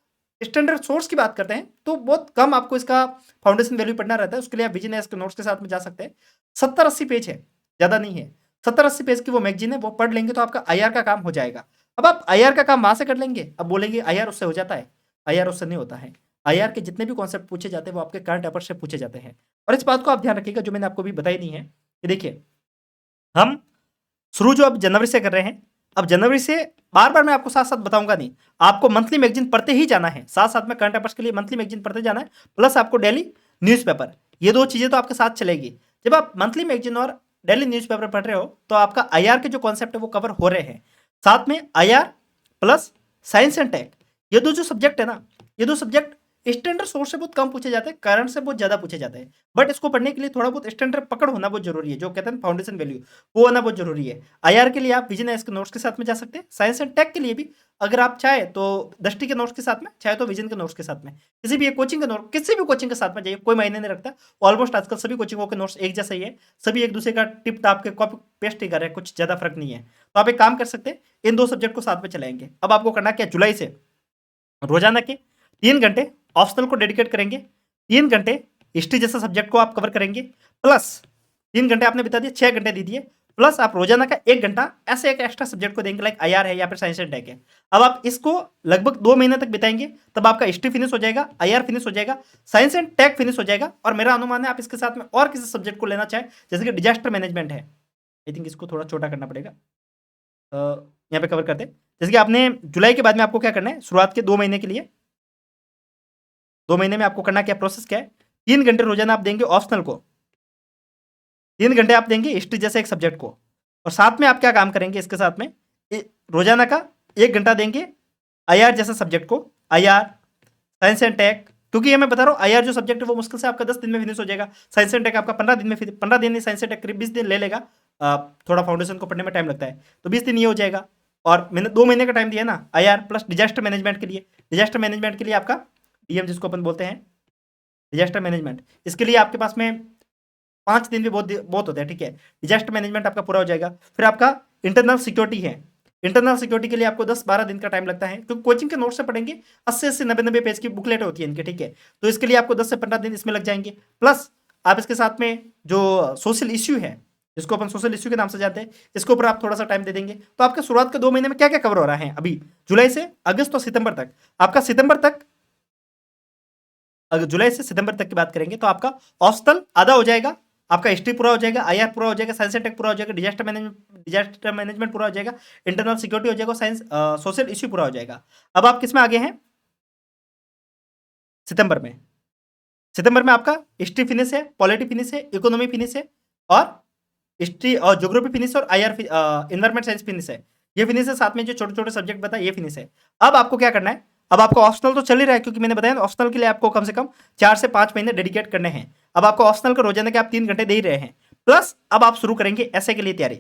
स्टैंडर्ड सोर्स की बात करते हैं तो बहुत कम आपको इसका फाउंडेशन वैल्यू पढ़ना रहता है। उसके लिए आप बिजनेस के नोट्स के साथ में जा सकते हैं। 70-80 पेज है, ज़्यादा नहीं है। 70-80 पेज की वो मैगजीन है, वो पढ़ लेंगे तो आपका आईआर का काम हो जाएगा। अब आप आईआर का काम वहाँ से कर लेंगे। अब बोलेंगे आईआर उससे हो जाता है, आईआर उससे नहीं होता है। आईआर के जितने भी कॉन्सेप्ट पूछे जाते हैं वो आपके करंट अफेयर से पूछे जाते हैं। और इस बात को आप ध्यान रखिएगा, जो मैंने आपको भी बताई नहीं है, कि देखिए हम शुरू जो अब जनवरी से कर रहे हैं, अब जनवरी से बार बार मैं आपको साथ साथ बताऊंगा नहीं, आपको मंथली मैगजीन पढ़ते ही जाना है। साथ साथ में करंट अफेयर्स के लिए मंथली मैगजीन पढ़ते जाना है, प्लस आपको डेली न्यूज़पेपर, ये 2 चीज़ें तो आपके साथ चलेगी। जब आप मंथली मैगजीन और डेली न्यूज़पेपर पढ़ रहे हो तो आपका आईआर के जो कॉन्सेप्ट है वो कवर हो रहे हैं। साथ में IR plus science and tech, ये दो जो सब्जेक्ट है ना, ये दो सब्जेक्ट स्टैंडर्ड सोर्स से बहुत कम पूछे जाते हैं, करंट से बहुत ज्यादा पूछे जाते हैं। बट इसको पढ़ने के लिए थोड़ा बहुत स्टैंडर्ड पकड़ होना बहुत जरूरी है, जो कहते हैं फाउंडेशन वैल्यू, वो होना बहुत जरूरी है। आईआर के लिए आप विजन एस के नोट्स के साथ में जा सकते हैं। साइंस एंड टेक के लिए भी अगर आप चाहे तो दृष्टि के नोट्स के साथ में, चाहे तो विजन के नोट्स के साथ में, किसी भी एक कोचिंग के नोट, किसी भी कोचिंग के साथ में जाइए, कोई मायने नहीं रखता। ऑलमोस्ट आजकल सभी कोचिंगों के नोट्स एक जैसे ही है, सभी एक दूसरे का टिप टाप के कॉपी पेस्ट ही कर रहे हैं, कुछ ज्यादा फर्क नहीं है। तो आप एक काम कर सकते हैं, इन दो सब्जेक्ट को साथ में चलाएंगे। अब आपको करना क्या, जुलाई से रोजाना के 3 घंटे ऑप्शनल को डेडिकेट करेंगे, 3 घंटे हिस्ट्री जैसा सब्जेक्ट को आप कवर करेंगे, प्लस 3 घंटे आपने बता दिए, 6 घंटे दे दिए, प्लस आप रोजाना का 1 घंटा ऐसे एक एक्स्ट्रा सब्जेक्ट को देंगे, लाइक आईआर है या फिर साइंस एंड टेक है। अब आप इसको लगभग 2 महीने तक बिताएंगे, तब आपका हिस्ट्री फिनिश हो जाएगा, आईआर फिनिश हो जाएगा, साइंस एंड टेक फिनिश हो जाएगा। और मेरा अनुमान है आप इसके साथ में और किसी सब्जेक्ट को लेना चाहें, जैसे कि डिजास्टर मैनेजमेंट है, आई थिंक इसको थोड़ा छोटा करना पड़ेगा, यहाँ पे कवर करते हैं। जैसे कि आपने जुलाई के बाद में आपको क्या करना है, शुरुआत के 2 महीने के लिए, 2 महीने में आपको करना क्या, प्रोसेस क्या है, 3 घंटे रोजाना आप देंगे ऑप्शनल को, 3 घंटे आप देंगे हिस्ट्री जैसे एक सब्जेक्ट को, और साथ में आप क्या काम करेंगे इसके साथ में, रोजाना का 1 घंटा देंगे आईआर जैसे सब्जेक्ट को, आईआर साइंस एंड टेक, क्योंकि ये मैं बता रहा हूँ आईआर जो सब्जेक्ट है वो मुश्किल से आपका 10 दिन में फिनिश हो जाएगा, साइंस एंड टेक आपका 15 दिन में, 15 दिन नहीं, साइंस एंड टेक करीब 20 दिन ले लेगा, थोड़ा फाउंडेशन को पढ़ने में टाइम लगता है, तो 20 दिन ये हो जाएगा। और मैंने 2 महीने का टाइम दिया ना आईआर प्लस डिजास्टर मैनेजमेंट के लिए, डिजास्टर मैनेजमेंट के लिए आपका डीएम जिसको अपन बोलते हैं डिजास्टर मैनेजमेंट, इसके लिए आपके पास में 5 दिन भी बहुत बहुत होते हैं, ठीक है। डिजास्टर मैनेजमेंट आपका पूरा हो जाएगा। फिर आपका इंटरनल सिक्योरिटी है, इंटरनल सिक्योरिटी के लिए आपको 10-12 दिन का टाइम लगता है, क्योंकि कोचिंग के नोट से पढ़ेंगे, 80-90 पेज की बुकलेट होती है इनके, ठीक है। तो इसके लिए आपको 10 से 15 दिन इसमें लग जाएंगे। प्लस आप इसके साथ में जो सोशल इश्यू है, जिसको अपन सोशल इश्यू के नाम से जानते हैं, इसके ऊपर आप थोड़ा सा टाइम दे देंगे। तो आपके शुरुआत के 2 महीने में क्या क्या कवर हो रहा है, अभी जुलाई से अगस्त और सितंबर तक, आपका सितंबर तक, अगर जुलाई से सितंबर तक की बात करेंगे तो आपका ऑप्शनल आधा हो जाएगा, आपका हिस्ट्री पूरा हो जाएगा, आईआर पूरा हो जाएगा, साइंस एंड टेक पूरा हो जाएगा, डिजास्टर मैनेजमेंट पूरा हो जाएगा, इंटरनल सिक्योरिटी हो जाएगा, साइंस सोशल इश्यू पूरा हो जाएगा। अब आप किसमें आगे हैं, सितंबर में, सितंबर में आपका हिस्ट्री फिनिश है, पॉलिटी फिनिश है, इकोनॉमी फिनिश है, और हिस्ट्री और ज्योग्राफी फिनिश, और आईआर इन्वायरमेंट साइंस फिनिश है, ये फिनिश है। साथ में जो छोटे छोटे सब्जेक्ट बताए ये फिनिश है। अब आपको क्या करना है, अब आपको ऑप्शनल तो चल ही रहा है, क्योंकि मैंने बताया ऑप्शनल के लिए आपको कम से कम 4 से 5 महीने डेडिकेट करने हैं। अब आपको ऑप्शनल का रोजाना के आप 3 घंटे दे ही रहे हैं, प्लस अब आप शुरू करेंगे ऐसे के लिए तैयारी,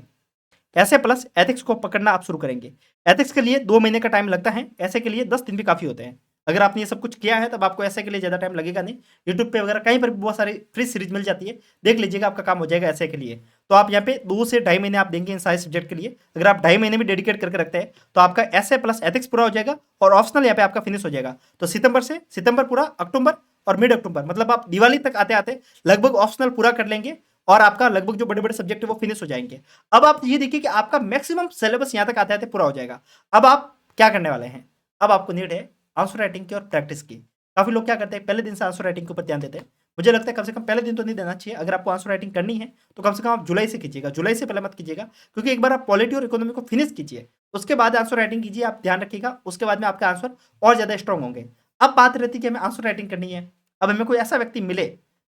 ऐसे प्लस एथिक्स को पकड़ना आप शुरू करेंगे। एथिक्स के लिए 2 महीने का टाइम लगता है, ऐसे के लिए 10 दिन भी काफी होते हैं। अगर आपने ये सब कुछ किया है तब आपको ऐसे के लिए ज्यादा टाइम लगेगा नहीं। यूट्यूब पे वगैरह कहीं पर भी बहुत सारी फ्री सीरीज मिल जाती है, देख लीजिएगा, आपका काम हो जाएगा ऐसे के लिए। तो आप यहाँ पे 2 से 2.5 महीने आप देंगे इन सारे सब्जेक्ट के लिए। अगर आप 2.5 महीने भी डेडिकेट करके रखते हैं तो आपका ऐसे प्लस एथिक्स पूरा हो जाएगा, और ऑप्शनल यहाँ पे आपका फिनिश हो जाएगा। तो सितंबर पूरा, अक्टूबर और मिड अक्टूबर, मतलब आप दिवाली तक आते आते लगभग ऑप्शनल पूरा कर लेंगे, और आपका लगभग जो बड़े बड़े सब्जेक्ट है वो फिनिश हो जाएंगे। अब आप ये देखिए कि आपका मैक्सिमम सिलेबस यहाँ तक आते आते पूरा हो जाएगा। अब आप क्या करने वाले हैं, अब आपको नीड है आंसर राइटिंग की और प्रैक्टिस की। काफी लोग क्या करते हैं, पहले दिन से आंसर राइटिंग के ऊपर ध्यान देते हैं। मुझे लगता है कम से कम पहले दिन तो नहीं देना चाहिए। अगर आपको आंसर राइटिंग करनी है तो कम से कम आप जुलाई से कीजिएगा, जुलाई से पहले मत कीजिएगा, क्योंकि एक बार आप पॉलिटी और इकोनॉमी को फिनिश कीजिए, उसके बाद आंसर राइटिंग कीजिए, आप ध्यान रखिएगा, उसके बाद में आपके आंसर और ज्यादा स्ट्रॉन्ग होंगे। अब बात रहती है कि हमें आंसर राइटिंग करनी है, अब हमें कोई ऐसा व्यक्ति मिले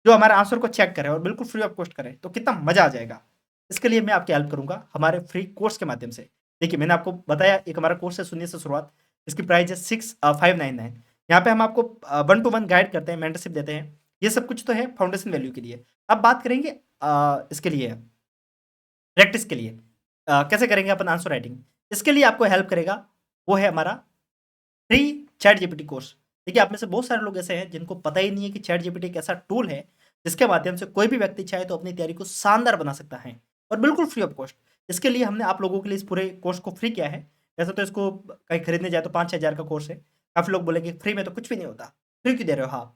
जो हमारे आंसर को चेक करे और बिल्कुल फ्री ऑफ कॉस्ट करे, तो कितना मजा आ जाएगा। इसके लिए मैं आपकी हेल्प करूंगा हमारे फ्री कोर्स के माध्यम से। देखिए मैंने आपको बताया एक हमारा कोर्स है शून्य से शुरुआत, इसकी प्राइस है 6599। यहाँ पे हम आपको 1-to-1 गाइड करते हैं, मेंटरशिप देते हैं, ये सब कुछ तो है फाउंडेशन वैल्यू के लिए। अब बात करेंगे इसके लिए प्रैक्टिस के लिए, कैसे करेंगे अपन आंसर राइटिंग। इसके लिए आपको हेल्प करेगा वो है हमारा फ्री चैट जीपीटी कोर्स। देखिए आप में से बहुत सारे लोग ऐसे हैं जिनको पता ही नहीं है कि चैट जीपीटी एक ऐसा टूल है जिसके माध्यम से कोई भी व्यक्ति चाहे तो अपनी तैयारी को शानदार बना सकता है, और बिल्कुल फ्री ऑफ कॉस्ट। इसके लिए हमने आप लोगों के लिए इस पूरे कोर्स को फ्री किया है। वैसे तो इसको कहीं खरीदने जाए तो 5-6 हज़ार का कोर्स है। काफ़ी लोग बोलेंगे फ्री में तो कुछ भी नहीं होता, फ्री क्यों दे रहे हो आप?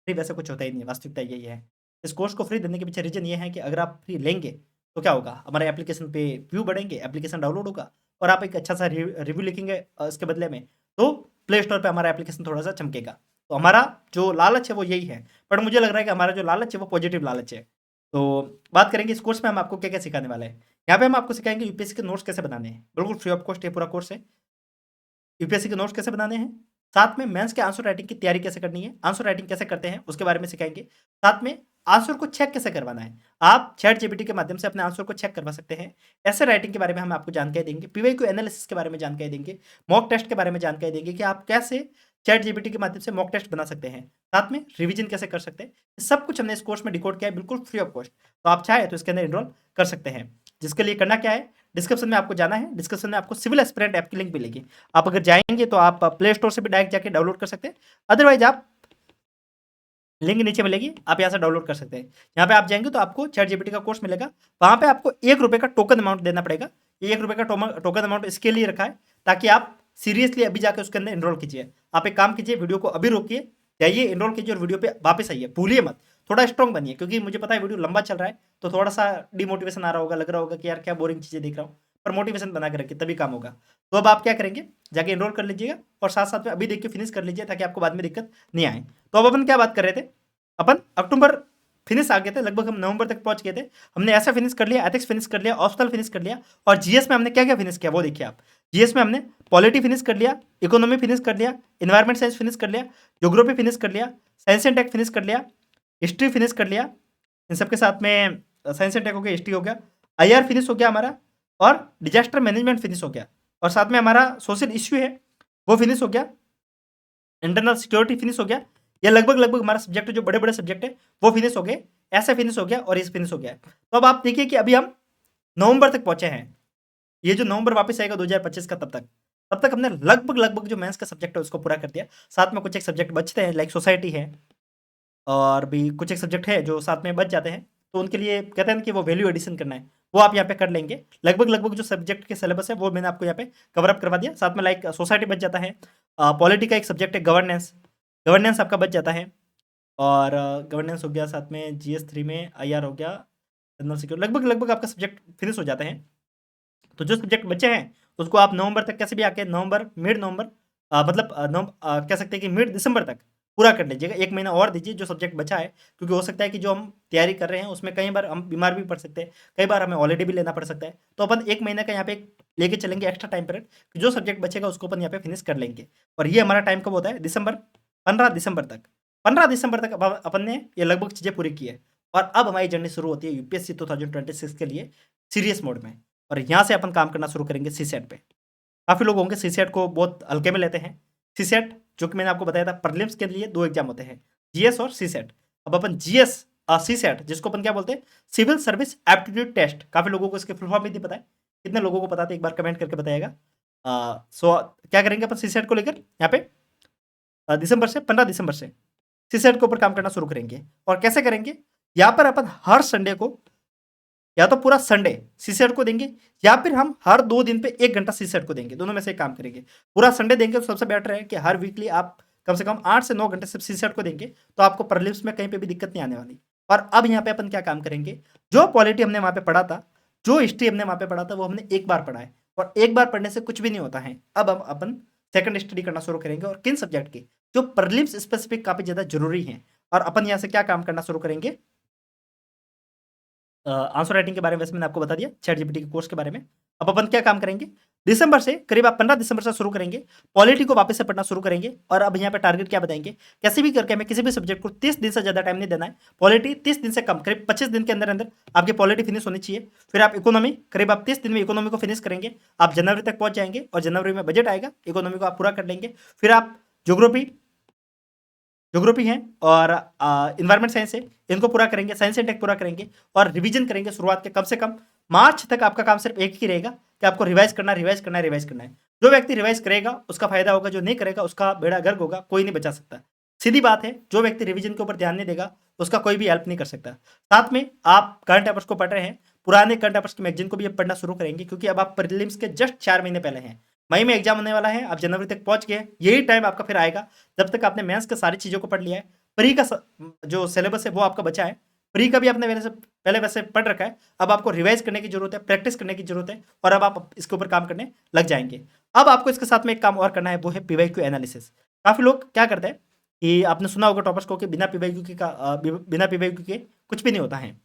फ्री वैसे कुछ होता ही नहीं है, वास्तविकता यही है। इस कोर्स को फ्री देने के पीछे रीज़न ये है कि अगर आप फ्री लेंगे तो क्या होगा, हमारे एप्लीकेशन पे व्यू बढ़ेंगे, एप्लीकेशन डाउनलोड होगा, और आप एक अच्छा सा रिव्यू लिखेंगे इसके बदले में, तो प्ले स्टोर पे हमारा एप्लीकेशन थोड़ा सा चमकेगा। तो हमारा जो लालच है वो यही है, बट मुझे लग रहा है कि हमारा जो लालच है वो पॉजिटिव लालच है। तो बात करेंगे इस कोर्स में हम आपको क्या-क्या सिखाने वाले हैं। यहाँ पे हम आपको सिखाएँगे यूपीएससी के नोट्स कैसे बनाने हैं, बिल्कुल फ्री ऑफ कॉस्ट ये पूरा कोर्स है। यूपीएससी के नोट्स कैसे बनाने हैं, साथ में मेंस के आंसर राइटिंग की तैयारी कैसे करनी है, आंसर राइटिंग कैसे करते हैं उसके बारे में सिखाएँगे। साथ में आंसर को चेक कैसे करवाना है। आप चैट जीपीटी के माध्यम से अपने आंसर को चेक करवा सकते हैं। ऐसे राइटिंग के बारे में हम आपको जानकारी देंगे, पीवाईक्यू एनालिसिस के बारे में जानकारी देंगे, मॉक टेस्ट के बारे में जानकारी देंगे कि आप कैसे चैट जीपीटी के माध्यम से मॉक टेस्ट बना सकते हैं, साथ में रिवीजन कैसे कर सकते हैं। सब कुछ हमने इस कोर्स में डिकोड किया है, बिल्कुल फ्री ऑफ कॉस्ट। तो आप चाहे तो इसके अंदर एनरोल कर सकते हैं। जिसके लिए करना क्या है, डिस्क्रिप्शन में आपको जाना है, डिस्क्रिप्शन में आपको सिविल एस्पिरेंट ऐप की लिंक मिलेगी। आप अगर जाएंगे तो आप प्ले स्टोर से भी डायरेक्ट जाके डाउनलोड कर सकते हैं, अदरवाइज आप लिंक नीचे मिलेगी, आप यहाँ से डाउनलोड कर सकते हैं। यहाँ पे आप जाएंगे तो आपको चैट जीपीटी का कोर्स मिलेगा, वहाँ पे आपको ₹1 का टोकन अमाउंट देना पड़ेगा। ये ₹1 का टोकन अमाउंट इसके लिए रखा है ताकि आप सीरियसली अभी जाकर उसके अंदर एनरोल कीजिए। आप एक काम कीजिए, वीडियो को अभी रोकिए, जाइए एनरोल कीजिए और वीडियो पे वापस आइए, भूलिए मत। थोड़ा स्ट्रॉन्ग बनिए, क्योंकि मुझे पता है वीडियो लंबा चल रहा है तो थोड़ा सा डिमोटिवेशन आ रहा होगा, लग रहा होगा कि यार क्या बोरिंग चीज़ें देख रहा हूँ, पर मोटिवेशन बना के रखिए तभी काम होगा। तो अब आप क्या करेंगे, जाके एनरोल कर लीजिएगा और साथ साथ में अभी देख के फिनिश कर लीजिए ताकि आपको बाद में दिक्कत नहीं आए। तो अब अपन क्या बात कर रहे थे, अपन अक्टूबर फिनिश आ गए थे, लगभग हम नवंबर तक पहुंच गए थे। हमने ऐसा फिनिश कर लिया, एथिक्स फिनिश कर लिया, ऑप्शनल फिनिश कर लिया, और जीएस में हमने क्या क्या फिनिश किया वो देखिए आप। जीएस में हमने पॉलिटी फिनिश कर लिया, इकोनॉमी फिनिश कर लिया, इन्वायरमेंट साइंस फिनिश कर लिया, ज्योग्राफी फिनिश कर लिया, साइंस एंड टेक फिनिश कर लिया, हिस्ट्री फिनिश कर लिया। इन सबके साथ में साइंस एंड टेक हो गया, हिस्ट्री हो गया, आईआर फिनिश हो गया हमारा, और डिजास्टर मैनेजमेंट फिनिश हो गया, और साथ में हमारा सोशल इश्यू है वो फिनिश हो गया, इंटरनल सिक्योरिटी फिनिश हो गया। ये लगभग हमारा सब्जेक्ट जो बड़े बड़े सब्जेक्ट है वो फिनिश हो गए, ऐसा फिनिश हो गया और इस फिनिश हो गया। तो अब आप देखिए कि अभी हम नवंबर तक पहुंचे हैं। ये जो नवंबर वापस आएगा 2025 का, तब तक हमने लगभग जो मेंस का सब्जेक्ट है उसको पूरा कर दिया। साथ में कुछ एक सब्जेक्ट बचते हैं, लाइक सोसाइटी है, और भी कुछ एक सब्जेक्ट है जो साथ में बच जाते हैं, तो उनके लिए कहते हैं कि वो वैल्यू एडिशन करना है, वो आप यहाँ पे कर लेंगे। लगभग जो सब्जेक्ट के सिलेबस है वो मैंने आपको यहाँ पे कवर अप करवा दिया। साथ में लाइक सोसाइटी बच जाता है, पॉलिटी का एक सब्जेक्ट है गवर्नेंस, गवर्नेंस आपका बच जाता है, और गवर्नेंस हो गया, साथ में जीएस 3 में आईआर हो गया, जनरल सिक्योरिटी, लगभग आपका सब्जेक्ट फिनिश हो जाते हैं। तो जो सब्जेक्ट बचे हैं उसको आप नवंबर तक कैसे भी आके नवंबर, मिड नवंबर, मतलब कह सकते हैं कि मिड दिसंबर तक पूरा कर लीजिएगा। 1 महीना और दीजिए जो सब्जेक्ट बचा है, क्योंकि हो सकता है कि जो हम तैयारी कर रहे हैं उसमें कई बार हम बीमार भी पड़ सकते हैं, कई बार हमें हॉलीडे भी लेना पड़ सकता है। तो अपन 1 महीने का यहाँ पे लेके चलेंगे एक्स्ट्रा टाइम पीरियड, कि जो सब्जेक्ट बचेगा उसको अपन यहाँ पे फिनिश कर लेंगे। और ये हमारा टाइम कब होता है, दिसंबर, 15 दिसंबर तक। 15 दिसंबर तक अपन ने ये लगभग चीज़ें पूरी की है, और अब हमारी जर्नी शुरू होती है यूपीएससी 2026 के लिए सीरियस मोड में। और यहाँ से अपन काम करना शुरू करेंगे सीसेट पे। काफ़ी लोग होंगे सीसेट को बहुत हल्के में लेते हैं। सीसेट जो कि मैंने आपको बताया था, प्रीलिम्स के लिए 2 एग्जाम होते हैं, जीएस और सीसेट। अब अपन जीएस सीसेट, जिसको अपन क्या बोलते हैं, सिविल सर्विस एप्टीट्यूड टेस्ट, काफ़ी लोगों को इसके फुल फॉर्म भी नहीं पता है। कितने लोगों को पता है एक बार कमेंट करके बताइएगा। सो क्या करेंगे अपन सीसेट को लेकर यहाँ पे दिसंबर से, 15 दिसंबर से सीसेट के ऊपर काम करना शुरू करेंगे। और कैसे करेंगे, यहाँ पर अपन हर संडे को, या तो पूरा संडे सीसेट को देंगे, या फिर हम हर 2 दिन पे 1 घंटा सीसेट को देंगे, दोनों में से एक काम करेंगे। पूरा संडे देंगे तो सबसे बेटर है कि हर वीकली आप कम से कम 8 से 9 घंटे सिर्फ सीसेट को देंगे, तो आपको प्रीलिम्स में कहीं पे भी दिक्कत नहीं आने वाली। और अब यहाँ पे अपन क्या काम करेंगे, जो पॉलिटी हमने वहाँ पे पढ़ा था, जो हिस्ट्री हमने वहाँ पे पढ़ा था, वो हमने एक बार पढ़ा है, और एक बार पढ़ने से कुछ भी नहीं होता है। अब हम अपन सेकंड स्टडी करना शुरू करेंगे, और किन सब्जेक्ट की, जो प्रीलिम्स स्पेसिफिक काफ़ी ज़्यादा जरूरी हैं। और अपन यहाँ से क्या काम करना शुरू करेंगे, आंसर राइटिंग के बारे में वैसे मैंने आपको बता दिया, चैट जीपीटी के कोर्स के बारे में। अब अपन क्या काम करेंगे, दिसंबर से करीब आप 15 दिसंबर से शुरू करेंगे, पॉलिटी को वापस से पढ़ना शुरू करेंगे। और अब यहाँ पे टारगेट क्या बताएंगे, कैसे भी करके हमें किसी भी सब्जेक्ट को 30 दिन से ज़्यादा टाइम नहीं देना है। पॉलिटी 30 दिन से कम, करीब 25 दिन के अंदर अंदर आपकी पॉलिटी फिनिश होनी चाहिए। फिर आप इकोनॉमी, करीब आप 30 दिन में इकोनॉमी को फिनिश करेंगे, आप जनवरी तक पहुंच जाएंगे, और जनवरी में बजट आएगा, इकोनॉमी को आप पूरा कर लेंगे। फिर आप ज्योग्राफी है और इन्वायरमेंट साइंस है, इनको पूरा करेंगे, साइंस एंड टेक पूरा करेंगे, और रिवीजन करेंगे शुरुआत के कम से कम मार्च तक। आपका काम सिर्फ एक ही रहेगा कि आपको रिवाइज करना है। जो व्यक्ति रिवाइज करेगा उसका फायदा होगा, जो नहीं करेगा उसका बेड़ा गर्क होगा, कोई नहीं बचा सकता। सीधी बात है, जो व्यक्ति रिवीजन के ऊपर ध्यान नहीं देगा उसका कोई भी हेल्प नहीं कर सकता। साथ में आप करंट अफेयर्स को पढ़ रहे हैं, पुराने करंट अफेयर्स की मैगजीन को भी अब पढ़ना शुरू करेंगे, क्योंकि अब आप प्रीलिम्स के जस्ट 4 महीने पहले हैं। मई में एग्जाम होने वाला है, आप जनवरी तक पहुंच गए, यही टाइम आपका फिर आएगा जब तक आपने मेंस के सारी चीज़ों को पढ़ लिया है। प्री का जो सिलेबस है वो आपका बचा है, प्री का भी आपने पहले वैसे पढ़ रखा है। अब आपको रिवाइज करने की जरूरत है, प्रैक्टिस करने की जरूरत है, और अब आप इसके ऊपर काम करने लग जाएंगे। अब आपको इसके साथ में एक काम और करना है, वो है पीवाईक्यू एनालिसिस। काफ़ी लोग क्या करते हैं कि आपने सुना होगा टॉपर्स को कि बिना पीवाईक्यू के कुछ भी नहीं होता है।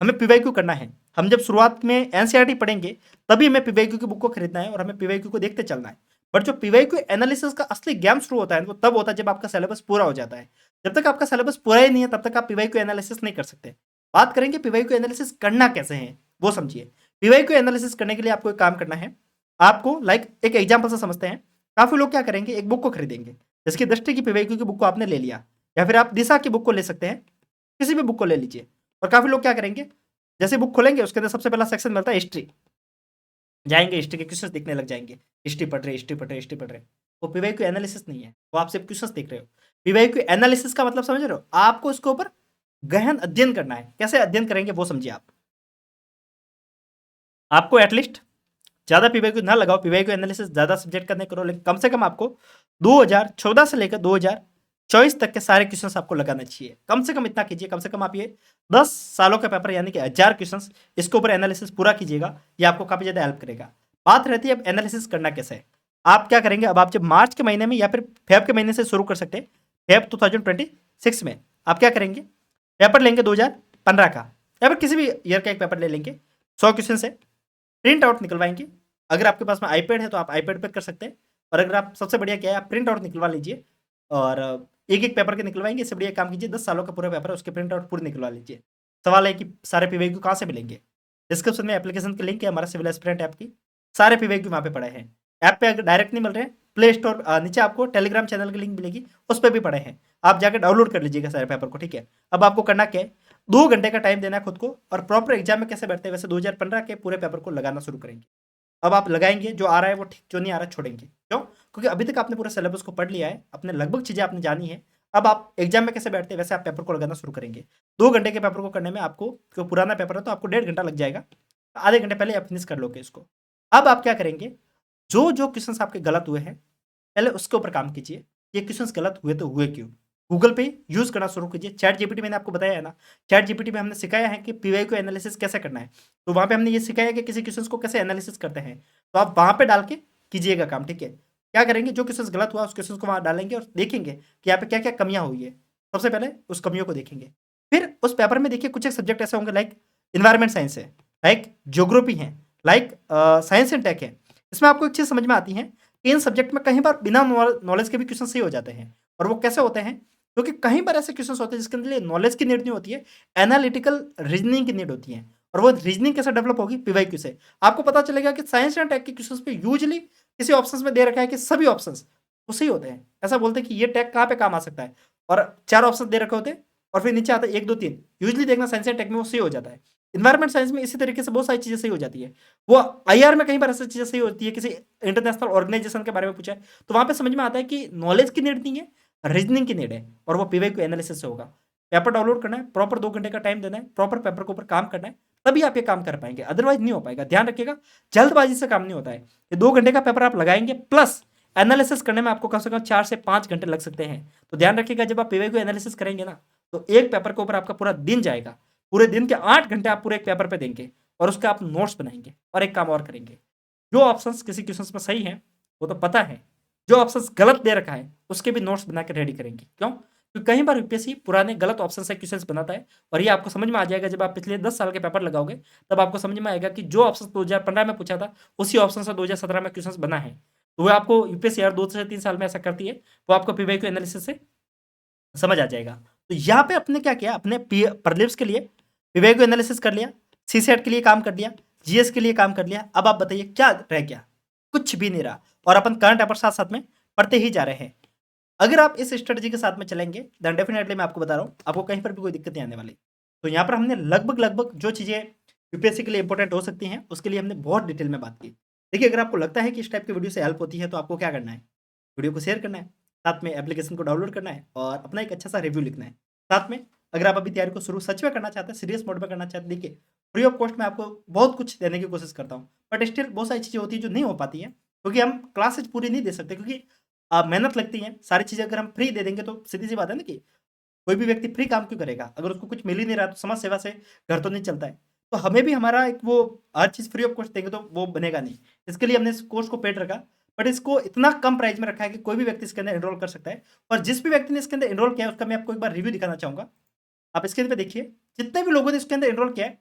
हमें पीवाईक्यू करना है। हम जब शुरुआत में एनसीईआरटी पढ़ेंगे तभी हमें पीवाईक्यू की बुक को खरीदना है और हमें पीवाईक्यू को देखते चलना है। बट जो पीवाईक्यू एनालिसिस का असली ज्ञान शुरू होता है वो तब होता है जब आपका सिलेबस पूरा हो जाता है। जब तक आपका सिलेबस पूरा ही नहीं है तब तक आप पीवाईक्यू एनालिसिस नहीं कर सकते। बात करेंगे पीवाईक्यू एनालिसिस करना कैसे है, वो समझिए। पीवाईक्यू एनालिसिस करने के लिए आपको एक काम करना है। आपको लाइक एक एग्जांपल से समझते हैं। काफ़ी लोग क्या करेंगे, एक बुक को खरीदेंगे, जैसे कि दृष्टि की पीवाईक्यू की बुक को आपने ले लिया, या फिर आप दिशा की बुक को ले सकते हैं, किसी भी बुक को ले लीजिए। और काफ़ी लोग क्या करेंगे, जैसे बुक खोलेंगे उसके अंदर सबसे पहला सेक्शन मिलता है हिस्ट्री, जाएँगे हिस्ट्री के क्वेश्चंस देखने लग जाएँगे। हिस्ट्री पढ़ रहे, हिस्ट्री पढ़ रहे, हिस्ट्री पढ़ रहे। वो पीवाईक्यू एनालिसिस नहीं है, वो आप सिर्फ क्वेश्चंस देख रहे हो। पीवाईक्यू एनालिसिस का मतलब समझ रहे हो? आपको इसके ऊपर गहन अध्ययन करना है। कैसे अध्ययन करेंगे वो समझिए आप। आपको एटलीस्ट ज़्यादा पीवाईक्यू ना लगाओ, पीवाईक्यू एनालिसिस ज़्यादा सब्जेक्ट का नहीं करो, लेकिन कम से कम आपको 2014 से लेकर 2024 तक के सारे क्वेश्चंस आपको लगाना चाहिए। कम से कम इतना कीजिए, कम से कम आप ये 10 सालों का पेपर यानी कि 1000 क्वेश्चंस इसके ऊपर एनालिसिस पूरा कीजिएगा। ये आपको काफ़ी ज़्यादा हेल्प करेगा। बात रहती है अब एनालिसिस करना कैसे है। आप क्या करेंगे, अब आप जब मार्च के महीने में या फिर फेब के महीने से शुरू कर सकते हैं, फेब 2026 में आप क्या करेंगे, पेपर लेंगे 2015 का या फिर किसी भी ईयर का एक पेपर ले लेंगे, 100 क्वेश्चन से प्रिंट आउट निकलवाएंगे। अगर आपके पास में आईपैड है तो आप आईपैड पे कर सकते हैं, और अगर आप सबसे बढ़िया क्या है, आप प्रिंट आउट निकलवा लीजिए और एक एक पेपर के निकलवाएंगे। इससे बढ़िया काम कीजिए, 10 सालों का पूरा पेपर है उसके प्रिंट आउट पूरे निकलवा लीजिए। सवाल है कि सारे पीवाईक्यू कहाँ से मिलेंगे, डिस्क्रिप्शन में एप्लीकेशन की लिंक है हमारा सिविल एस्पिरेंट ऐप की, सारे पीवाईक्यू वहाँ पे पड़े हैं। ऐप पे अगर डायरेक्ट नहीं मिल रहे हैं, प्ले स्टोर नीचे आपको टेलीग्राम चैनल की लिंक मिलेगी, उस पर भी पड़े हैं, आप जाकर डाउनलोड कर लीजिएगा सारे पेपर को, ठीक है। अब आपको करना क्या है, 2 घंटे का टाइम देना है खुद को, और प्रॉपर एग्जाम में कैसे बैठते हैं वैसे 2015 के पूरे पेपर को लगाना शुरू करेंगे। अब आप लगाएंगे, जो आ रहा है वो ठीक, जो नहीं आ रहा छोड़ेंगे। क्यों? क्योंकि अभी तक आपने पूरे सिलेबस को पढ़ लिया है, अपने लगभग चीज़ें आपने जानी है। अब आप एग्जाम में कैसे बैठते हैं वैसे आप पेपर को लगाना शुरू करेंगे। 2 घंटे के पेपर को करने में आपको, क्यों पुराना पेपर है तो आपको 1.5 घंटा लग जाएगा, आधे घंटे पहले आप फिनिश कर लोगे इसको। अब आप क्या करेंगे, जो जो क्वेश्चंस आपके गलत हुए हैं पहले उसके ऊपर काम कीजिए। ये क्वेश्चंस गलत हुए तो हुए क्यों? गूगल पे यूज़ करना शुरू कीजिए। चैट जीपीटी मैंने आपको बताया है ना, चैट जीपीटी में हमने सिखाया है कि पीवाईक्यू एनालिसिस कैसे करना है। तो वहाँ पे हमने ये सिखाया है कि किसी क्वेश्चंस को कैसे एनालिसिस करते हैं। तो आप वहाँ पे डाल के कीजिएगा काम, ठीक है। क्या करेंगे, जो क्वेश्चंस गलत हुआ उस क्वेश्चंस को वहाँ डालेंगे और देखेंगे कि यहाँ पे क्या-क्या कमियाँ हुई है। सबसे पहले उस कमियों को देखेंगे। फिर उस पेपर में देखिए कुछ एक सब्जेक्ट ऐसे होंगे लाइक एनवायरनमेंट साइंस है, लाइक ज्योग्राफी है, लाइक साइंस एंड टेक है। इसमें आपको एक चीज़ समझ में आती है कि इन सब्जेक्ट में कहीं बार बिना नॉलेज के भी क्वेश्चन सही हो जाते हैं। और वो कैसे होते हैं, क्योंकि कहीं बार ऐसे क्वेश्चंस होते हैं जिसके लिए नॉलेज की नीड नहीं होती है, एनालिटिकल रीजनिंग की नीड होती है। और वो रीजनिंग कैसे डेवलप होगी, पीवाईक्यू से। आपको पता चलेगा कि साइंस एंड टेक के क्वेश्चंस पे यूजुअली किसी ऑप्शंस में दे रखा है कि सभी ऑप्शंस वो सही होते हैं। ऐसा बोलते हैं कि ये टैग कहाँ पे काम आ सकता है, और 4 ऑप्शन दे रखे होते हैं और फिर नीचे आता है 1 2 3। यूजुअली देखना साइंस एंड टेक में वो सही हो जाता है। एनवायरनमेंट साइंस में इसी तरीके से बहुत सारी चीज़ें सही हो जाती है। वो आईआर में कहीं बार ऐसी चीज़ें सही होती है, किसी इंटरनेशनल ऑर्गेनाइजेशन के बारे में पूछा है तो वहाँ पे समझ में आता है कि नॉलेज की नीड नहीं है, रीजनिंग की नीड है, और वो पीवाईक्यू एनालिसिस से होगा। पेपर डाउनलोड करना है, प्रॉपर 2 घंटे का टाइम देना है, प्रॉपर पेपर के ऊपर काम करना है, तभी आप ये काम कर पाएंगे, अदरवाइज नहीं हो पाएगा। ध्यान रखिएगा, जल्दबाजी से काम नहीं होता है। ये 2 घंटे का पेपर आप लगाएंगे, प्लस एनालिसिस करने में आपको कम से कम 4 से 5 घंटे लग सकते हैं। तो ध्यान रखिएगा, जब आप पीवाईक्यू एनालिसिस करेंगे ना, तो एक पेपर के ऊपर आपका पूरा दिन जाएगा। पूरे दिन के 8 घंटे आप पूरे एक पेपर पे देंगे, और उसके आप नोट्स बनाएंगे। और एक काम और करेंगे, जो ऑप्शंस किसी क्वेश्चंस में सही हैं वो तो पता है, जो ऑप्शंस गलत दे रखा है उसके भी नोट्स बना के रेडी करेंगे। क्यों? क्योंकि कई बार यूपीएससी पुराने गलत ऑप्शन से क्वेश्चंस बनाता है, और ये आपको समझ में आ जाएगा जब आप पिछले 10 साल के पेपर लगाओगे, तब आपको समझ में आएगा कि जो ऑप्शन 2015 में पूछा था उसी ऑप्शन से 2017 में क्वेश्चंस बना है। तो वो आपको यूपीएससी हर 2 से 3 साल में ऐसा करती है, वो आपको पीवाईक्यू एनालिसिस से समझ आ जाएगा। तो यहाँ पे अपने क्या किया, अपने प्रीलिम्स के लिए पीवाईक्यू एनालिसिस कर लिया, सीसेट के लिए काम कर लिया, जीएस के लिए काम कर लिया। अब आप बताइए क्या रह गया? कुछ भी नहीं रहा, और अपन करंट अफेयर साथ साथ में पढ़ते ही जा रहे हैं। अगर आप इस स्ट्रेटजी के साथ में चलेंगे, देन डेफिनेटली मैं आपको बता रहा हूँ, आपको कहीं पर भी कोई दिक्कत नहीं आने वाली। तो यहाँ पर हमने लगभग जो चीज़ें यूपीएससी के लिए इंपॉर्टेंट हो सकती हैं, उसके लिए हमने बहुत डिटेल में बात की। देखिए, अगर आपको लगता है कि इस टाइप की वीडियो से हेल्प होती है, तो आपको क्या करना है, वीडियो को शेयर करना है, साथ में एप्लीकेशन को डाउनलोड करना है, और अपना एक अच्छा सा रिव्यू लिखना है। साथ में अगर आप अभी तैयारी को शुरू सच में करना चाहते हैं, सीरियस मोड में करना चाहते हैं, देखिए फ्री ऑफ कॉस्ट में आपको बहुत कुछ देने की कोशिश करता हूँ, बट स्टिल बहुत सारी चीज़ें होती हैं जो नहीं हो पाती हैं, क्योंकि हम क्लासेज पूरी नहीं दे सकते, क्योंकि मेहनत लगती है। सारी चीज़ें अगर हम फ्री दे देंगे तो सीधी सी बात है ना, कि कोई भी व्यक्ति फ्री काम क्यों करेगा? अगर उसको कुछ मिल ही नहीं रहा, तो समाज सेवा से घर तो नहीं चलता है। तो हमें भी हमारा एक वो हर चीज़ फ्री ऑफ कॉस्ट देंगे तो वो बनेगा नहीं। इसके लिए हमने इस कोर्स को पेड रखा, बट इसको इतना कम प्राइस में रखा है कि कोई भी व्यक्ति इसके अंदर एनरोल कर सकता है। और जिस भी व्यक्ति ने इसके अंदर एनरोल किया है, उसका मैं आपको एक बार रिव्यू दिखाना चाहूँगा। आप स्क्रीन पे देखिए, जितने भी लोगों ने इसके अंदर एनरोल किया है,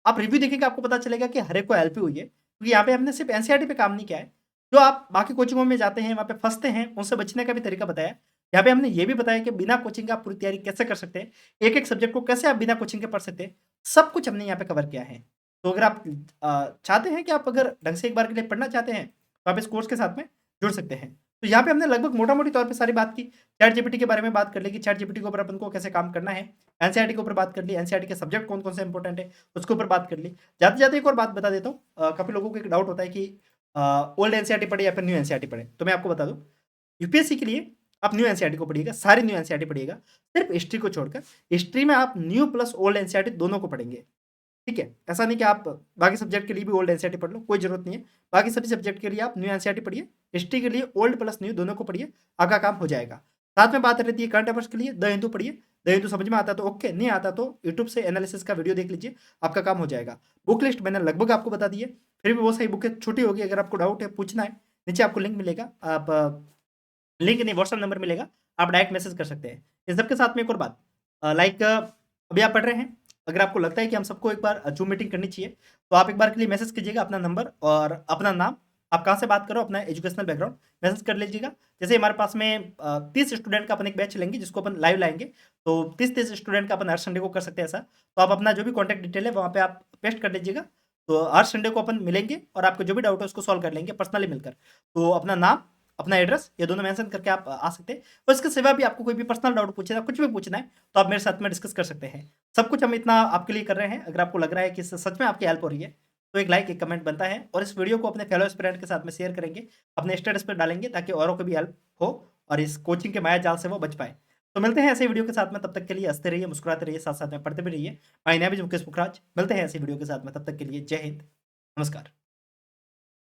आप रिव्यू देखेंगे, आपको पता चलेगा कि हर एक को हेल्प ही हुई है। क्योंकि यहाँ पे हमने सिर्फ एनसीईआरटी पे काम नहीं किया है, जो आप बाकी कोचिंगों में जाते हैं, वहाँ पे फँसते हैं, उनसे बचने का भी तरीका बताया है। यहाँ पे हमने ये भी बताया कि बिना कोचिंग के आप पूरी तैयारी कैसे कर सकते हैं, एक-एक सब्जेक्ट को कैसे आप बिना कोचिंग के पढ़ सकते हैं, सब कुछ हमने यहाँ पे कवर किया है। तो अगर आप चाहते हैं कि आप अगर ढंग से एक बार के लिए पढ़ना चाहते हैं, तो आप इस कोर्स के साथ में जुड़ सकते हैं। तो यहाँ पे हमने लगभग मोटा-मोटी तौर पे सारी बात की। चैटजीपीटी के बारे में बात कर ली कि चैटजीपीटी के ऊपर अपन को कैसे काम करना है। एनसीईआरटी के ऊपर बात कर ली, एनसीईआरटी के सब्जेक्ट कौन-कौन से इंपॉर्टेंट है, उसके ऊपर बात कर ली। जाते-जाते एक और बात बता देता हूँ। काफ़ी लोगों को एक डाउट होता है कि ओल्ड एनसीईआरटी पढ़े या फिर न्यू एनसीईआरटी पढ़े। तो मैं आपको बता दूँ, यूपीएससी के लिए आप न्यू एनसीईआरटी को पढ़िएगा, सारी न्यू एनसीईआरटी पढ़िएगा, सिर्फ हिस्ट्री को छोड़कर। हिस्ट्री में आप न्यू प्लस ओल्ड एनसीईआरटी दोनों को पढ़ेंगे, ठीक है? ऐसा नहीं कि आप बाकी सब्जेक्ट के लिए भी ओल्ड एनसीईआरटी पढ़ लो, कोई ज़रूरत नहीं है। बाकी सभी सब्जेक्ट के लिए आप न्यू एनसीईआरटी पढ़िए, हिस्ट्री के लिए ओल्ड प्लस न्यू दोनों को पढ़िए, आपका काम हो जाएगा। साथ में बात रहती है करंट अफेयर्स के लिए द हिंदू पढ़िए, द हिंदू समझ में आता है तो ओके, नहीं आता तो यूट्यूब से एनालिसिस का वीडियो देख लीजिए, आपका काम हो जाएगा। बुक लिस्ट मैंने लगभग आपको बता दी है, फिर भी बहुत सारी बुकें छूटी होगी, अगर आपको डाउट है, पूछना है, नीचे आपको लिंक मिलेगा, आप लिंक नहीं व्हाट्सएप नंबर मिलेगा, आप डायरेक्ट मैसेज कर सकते हैं। इस सब के साथ में एक और बात, लाइक अभी आप पढ़ रहे हैं, अगर आपको लगता है कि हम सबको एक बार ज़ूम मीटिंग करनी चाहिए, तो आप एक बार के लिए मैसेज कीजिएगा अपना नंबर और अपना नाम, आप कहाँ से बात कर रहे हो, अपना एजुकेशनल बैकग्राउंड मैसेज कर लीजिएगा। जैसे हमारे पास में 30 स्टूडेंट का अपन एक बैच लेंगे जिसको अपन लाइव लाएँगे, तो 30-30 स्टूडेंट का अपन हर संडे को कर सकते हैं ऐसा। तो आप अपना जो भी कॉन्टैक्ट डिटेल है वहाँ पे आप पेस्ट कर लीजिएगा, तो हर संडे को अपन मिलेंगे और आपको जो भी डाउट है उसको सॉल्व कर लेंगे पर्सनली मिलकर। तो अपना नाम, अपना एड्रेस ये दोनों मेंशन करके आप आ सकते हैं, और इसके सिवा भी आपको कोई भी पर्सनल डाउट पूछना है, कुछ भी पूछना है, तो आप मेरे साथ में डिस्कस कर सकते हैं। सब कुछ हम इतना आपके लिए कर रहे हैं, अगर आपको लग रहा है कि इससे सच में आपकी हेल्प हो रही है, तो एक लाइक, एक कमेंट बनता है, और इस वीडियो को अपने फेलो एस्पिरेंट के साथ में शेयर करेंगे, अपने स्टेटस पर डालेंगे ताकि औरों को भी हेल्प हो और इस कोचिंग के माया जाल से वो बच पाएँ। तो मिलते हैं ऐसे वीडियो के साथ में, तब तक के लिए हँसते रहिए, मुस्कुराते रहिए, साथ-साथ में पढ़ते भी रहिए। माय नेम इज़ मुकेश पुखराज, मिलते हैं ऐसी वीडियो के साथ में, तब तक के लिए जय हिंद, नमस्कार।